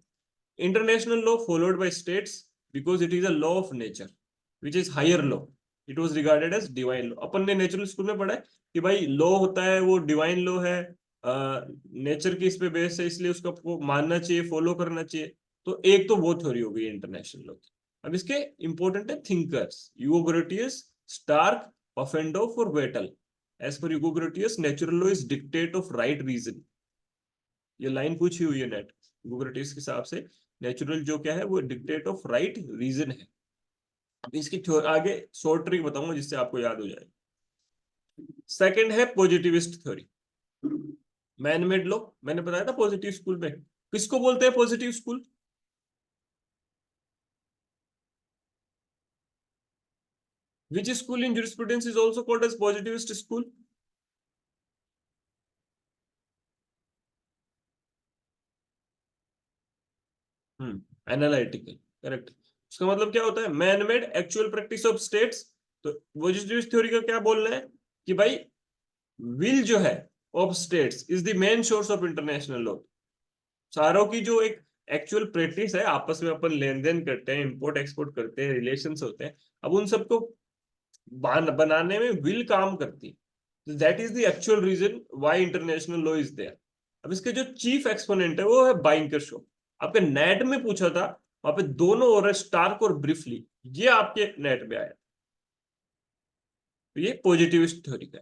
International law followed by states because it is a law of nature which is higher law. It was regarded as divine law. अपन ने natural school में पढ़ा है कि भाई law होता है वो divine law है, नेचर की इस पे बेस है, इसलिए उसका को मानना चाहिए, फॉलो करना चाहिए। तो एक तो वो थ्योरी हो गई इंटरनेशनल लॉ की। अब इसके इंपॉर्टेंट है thinkers, Hugo Grotius, Starke, Pufendorf और Vattel. As per Hugo Grotius, natural law is dictate of right reason. ये लाइन पूछी हुई है नेट, यूगो ग्रोटियस के हिसाब से नेचुरल जो क्या है वो डिक्टेट ऑफ राइट रीजन है। अब इसकी आगे शॉर्ट ट्रिक बताऊंगा जिससे आपको याद हो जाए। सेकंड है positivist theory, man made law. मैंने बताया था पॉजिटिव स्कूल में किसको बोलते हैं, positive school. Which school in jurisprudence is also called as positivist school? Analytical, correct. उसका मतलब क्या होता है, man made actual practice of states. तो पॉजिटिविस्ट थ्योरी का क्या बोलना है कि भाई विल जो है of states is the main source of international law. सारों की जो एक एक्चुअल प्रैक्टिस है, आपस में अपन लेन देन करते हैं, इंपोर्ट एक्सपोर्ट करते हैं, रिलेशंस होते हैं, अब उन सबको बनाने में विल काम करती है। That is the actual reason why international law is there. अब इसके जो चीफ एक्सपोनेंट है वो है बाइंकर शो। आपके नेट में पूछा था, वहां पे दोनों और स्टार्क और ब्रीफली, ये आपके नेट में आया। तो ये पॉजिटिविस्ट थ्योरी का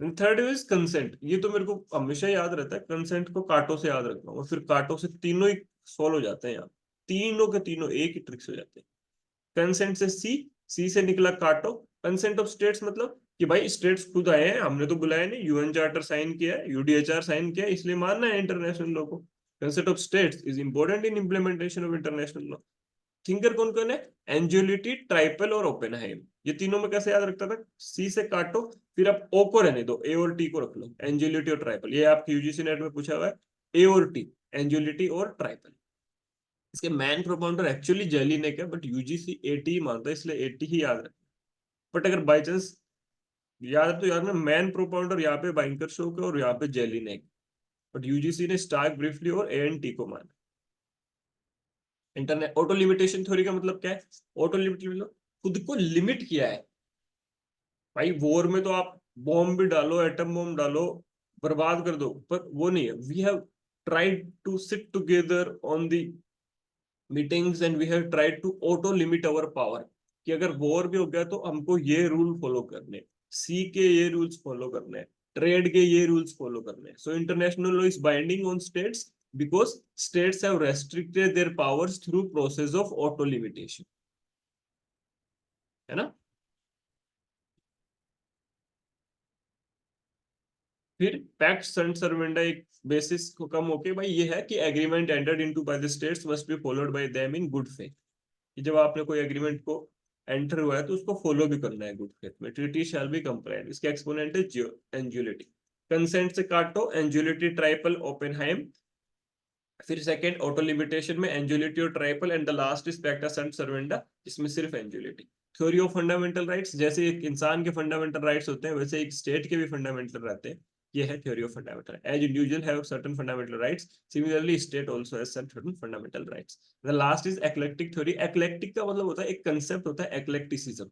है। Third is consent. ये तो मेरे को हमेशा याद रहता है, कंसेंट को काटो से याद रखना, और फिर काटो से तीनों ही सॉल्व हो जाते हैं यहाँ। तीनों के तीनों एक ही ट्रिक से हो जाते हैं। कंसेंट से सी, सी से निकला काटो। कंसेंट ऑफ स्टेट्स मतलब कि भाई स्टेट्स खुद आए हैं, हमने तो बुलाया नहीं, यूएन चार्टर साइन किया है, यूडीएचआर साइन किया है, इसलिए मानना है इंटरनेशनल लॉ को। Concept of states is important in implementation of international law. Thinker कौन कौन है, एंजुलिटी, ट्राइपल और ओपेनहाइम। ये तीनों में कैसे याद रखता था, सी से काटो, फिर आप ओ को रहने दो, ए और टी को रख लो, एंजुलिटी और ट्राइपल। ये आपके यूजीसी नेट में पूछा हुआ है, ए और टी, एंजुलिटी और ट्राइपल। इसके मैन प्रोपाउंडर एक्चुअली जेलिनेक है, बट यूजीसी एटी ही मानता है, इसलिए एटी ही याद रखना। बट अगर बाई चांस याद है तो याद में मैन प्रोपाउंडर यहाँ पे बाइंकर शो के और यहाँ पे जेलिनेक, बट यूजीसी ने स्टार्क, ब्रीफली और ए एंड टी को माना। इंटरनेट ऑटो लिमिटेशन थ्योरी का मतलब क्या है, ऑटो लिमिट मतलब खुद को लिमिट किया है। भाई वॉर में तो आप बॉम्ब भी डालो, एटम बॉम्ब डालो, बर्बाद कर दो, पर वो नहीं है। We have tried to sit together on the meetings and we have tried to auto limit our power कि अगर वॉर भी हो गया तो हमको ये रूल फॉलो करने, सी के ये रूल्स फॉलो करने, ट्रेड के ये रूल्स फॉलो करने. So international law is binding on states because states have restricted their powers through process of auto limitation. है ना. फिर पैक्ट sunt servanda एक बेसिस को कम होके भाई ये है कि agreement entered into by the states must be followed by them in good faith. कि जब आपने कोई एग्रीमेंट को एंटर हुआ है तो उसको फॉलो भी करना है गुड फेथ में. Treaty shall be compliant. इसके एक्सपोनेंट है एंजुलिटी. कंसेंट से काटो एंजुलिटी ट्राइपल ओपेनहाइम. फिर सेकंड ऑटो लिमिटेशन में एंजुलिटी और Triepel and the last is पैक्टा sunt servanda जिसमें सिर्फ Anzilotti. Theory of fundamental rights. जैसे एक इंसान के फंडामेंटल राइट्स होते हैं वैसे एक स्टेट के भी फंडामेंटल रहते हैं. ये है theory of fundamental. As individual have certain fundamental rights similarly state also has certain fundamental rights. The last is eclectic theory. Eclectic का मतलब होता है एक कंसेप्ट होता है एक्लेक्टिसिज्म.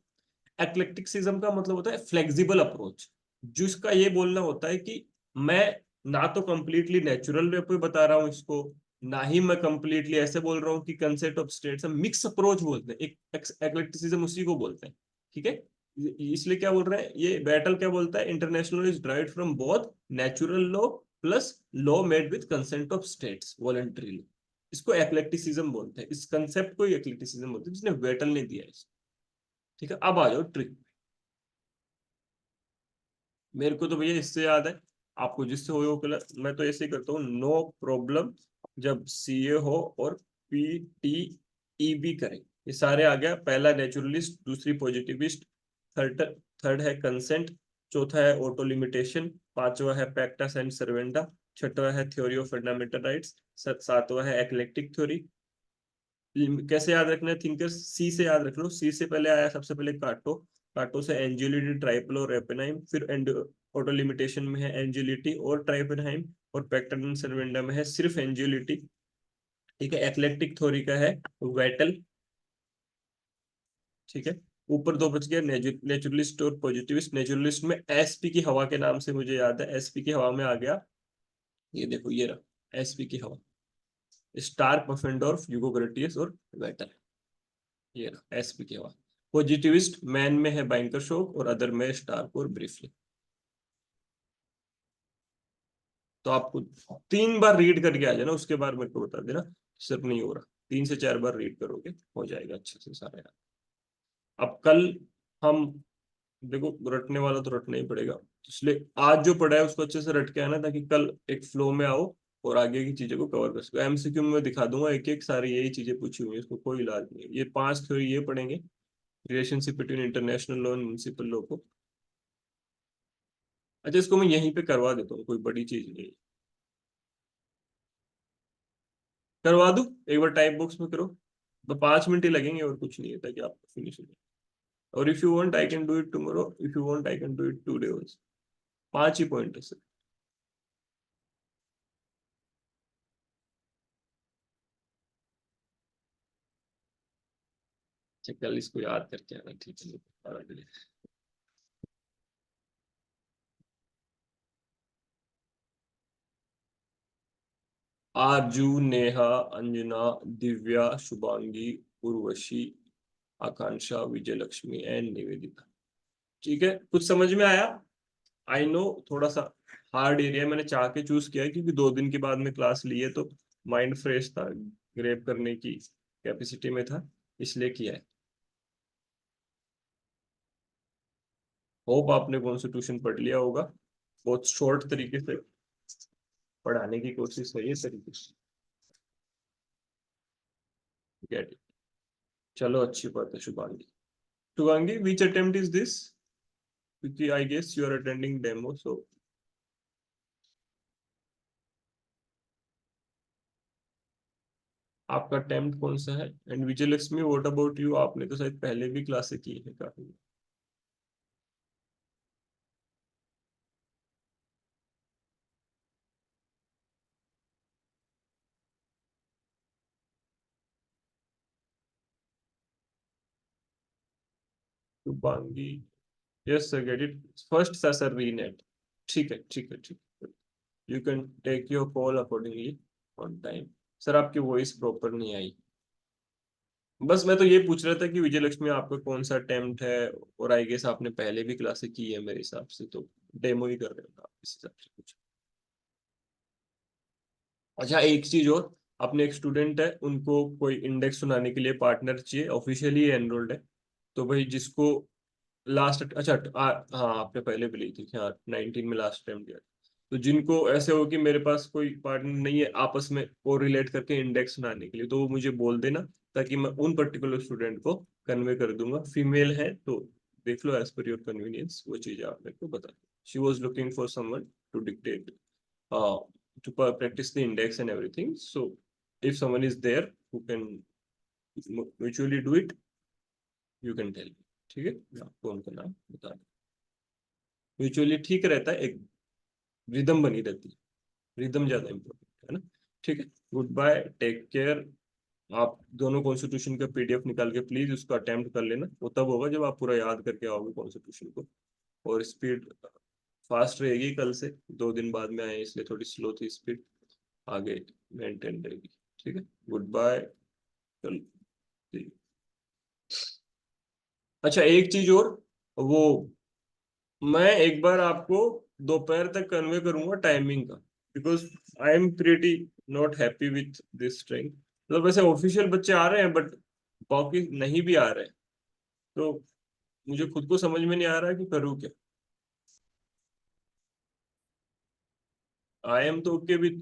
एक्लेक्टिसिज्म का मतलब होता है फ्लेक्सिबल अप्रोच. जिसका ये बोलना होता है कि मैं ना तो कंप्लीटली नेचुरल वे पे बता रहा हूँ इसको, ना ही मैं कंप्लीटली ऐसे बोल रहा हूँ कि कंसेप्ट ऑफ स्टेट्स. हम मिक्स अप्रोच बोलते हैं. एक एक्लेक्टिसिज्म उसी को बोलते हैं. ठीक है. इसलिए क्या बोल रहे हैं ये बैटल क्या बोलता है international is derived from both natural law plus law made with consent of states voluntarily. इसको एक्लेक्टिसिज्म बोलते हैं. इस कंसेप्ट को एक्लेक्टिसिज्म बोलते हैं जिसने बैटल ने दिया है. ठीक है. अब आ जाओ ट्रिक. मेरे को तो भैया इससे याद है. आपको जिससे हो कलर मैं तो ऐसे ही करता हूँ. नो प्रॉब्लम जब सी ए हो और पी टी ई बी करें. ये सारे आ गया. पहला नेचुरलिस्ट, दूसरी पॉजिटिविस्ट, थर्ड थर्ड है कंसेंट, चौथा है ऑटो लिमिटेशन, पांचवा है पैक्टा sunt servanda, छठवा है थ्योरी ऑफ फंडामेंटल राइट्स, सातवां है एक्लेक्टिक थ्योरी. कैसे याद रखना है थिंकर्स. सी से याद रख लो. सी से पहले आया सबसे पहले काटो. काटो से एंजुलिटी ट्राइपल और एपेनाइम. फिर ऑटो लिमिटेशन में है एंजुलिटी और ट्राइपेनहाइम. और पैक्टन सर्वेंडा में है सिर्फ एंजुलिटी. ठीक है. एक्लेक्टिक थ्योरी का है वेटल. ठीक है. ऊपर दो बच गया नेचुरलिस्ट और पॉजिटिविस्ट. नेचुरलिस्ट में एसपी की हवा के नाम से मुझे याद है. एसपी की हवा में आ गया ये देखो ये रहा एसपी की हवा. स्टार्क, पफेंडोर्फ, ह्यूगो ग्रटियस और वेटल. ये रहा एसपी की हवा. पॉजिटिविस्ट मैन में है बैंकर शॉक और अदर में स्टार्क और ब्रीफली. तो आपको 3 बार रीड करके आ जाना उसके बाद मेरे को बता देना. सिर्फ नहीं हो रहा 3 से 4 बार रीड करोगे हो जाएगा अच्छे से सारा यार. अब कल हम देखो रटने वाला तो रटना ही पड़ेगा. इसलिए आज जो पढ़ा है उसको अच्छे से रट के आना ताकि कल एक फ्लो में आओ और आगे की चीजों को कवर कर सको. एमसीक्यू में दिखा दूंगा एक एक सारी यही चीजें पूछी हुई है. इसको कोई इलाज नहीं है. ये 5 थ्योरी ये पढ़ेंगे relationship between international law and municipal law को. अच्छा इसको मैं यहीं पे करवा देता हूँ कोई बड़ी चीज नहीं है. करवा दूं. एक बार टाइप बॉक्स में करो. तो 5 मिनट ही लगेंगे और कुछ नहीं है ताकि आप फिनिश हो जाए. और if you want I can do it tomorrow. If you want I can do it today also. 5 he point है सर. अच्छा, कल इसको याद करके आना. ठीक है. आरजू, नेहा, अंजना, दिव्या, शुभांगी, उर्वशी, आकांक्षा, विजय लक्ष्मी एंड निवेदिता. ठीक है. कुछ समझ में आया. आई नो थोड़ा सा हार्ड एरिया मैंने चाह के चूज किया है क्योंकि 2 दिन के बाद में क्लास ली है तो माइंड फ्रेश था. ग्रेप करने की कैपेसिटी में था इसलिए किया है. होप आपने कॉन्स्टिट्यूशन पढ़ लिया होगा. बहुत शॉर्ट तरीके से पढ़ाने की कोशिश है ये तरीके से. Get it. चलो अच्छी बात है Shubhangi. Shubhangi which attempt is this क्योंकि I guess you are attending demo so. आपका अटेम्प्ट कौन सा है. And Vijay Lakshmi what about you. आपने तो शायद पहले भी क्लासे की है काफी. Shubhangi. Yes sir get it. First sir रीनेट. ठीक है ठीक है ठीक है. You can take your call accordingly on time. Sir आपकी वॉइस प्रॉपर नहीं आई। बस मैं तो ये पूछ रहा था कि विजय लक्ष्मी आपका कौन सा अटेम्प्ट है, और आई गेस आपने पहले भी क्लासेस की है मेरे हिसाब से, तो डेमो ही कर रहे हो आप इस हिसाब से कुछ। अच्छा एक चीज और, अपने एक स्टूडेंट है, उनको कोई इंडेक्स सुनाने के लिए पार्टनर चाहिए, ऑफिशियली एनरोल्ड है। तो भाई जिसको लास्ट, अच्छा हाँ आपने पहले भी ली थी, हाँ 19 में लास्ट टाइम दिया। तो जिनको ऐसे हो कि मेरे पास कोई पार्टनर नहीं है आपस में को रिलेट करके इंडेक्स सुनाने के लिए, तो वो मुझे बोल देना, ताकि मैं उन पर्टिकुलर स्टूडेंट को कन्वे कर दूंगा। फीमेल है तो देख लो एज पर योर कन्वीनियंस, वो चीज आप मेरे को बता। She was looking for someone to dictate, to practice the index and everything. So if someone is there who can mutually do it, you can tell me। ठीक है, मैं आपको उनका नाम बता दूँ। म्यूचुअली ठीक रहता है, एक रिदम बनी रहती है, रिदम ज्यादा इंपॉर्टेंट है ना। ठीक है, गुड बाय, टेक केयर। आप दोनों कॉन्स्टिट्यूशन का पीडीएफ निकाल के प्लीज उसको अटेम्प्ट कर लेना, वो तब होगा जब आप पूरा याद करके आओगे कॉन्स्टिट्यूशन को। और स्पीड फास्ट रहेगी, कल से 2 दिन बाद में आए इसलिए थोड़ी स्लो थी स्पीड, आगे मेंटेन रहेगी। ठीक है, गुड बाय। चलो see you। अच्छा एक चीज और, वो मैं एक बार आपको दोपहर तक कन्वे करूंगा टाइमिंग का, because I am pretty not happy with this train. मतलब वैसे ऑफिशियल बच्चे आ रहे हैं बट बाकी नहीं भी आ रहे हैं, तो मुझे खुद को समझ में नहीं आ रहा है कि करूँ क्या। आई एम तो ओके विथ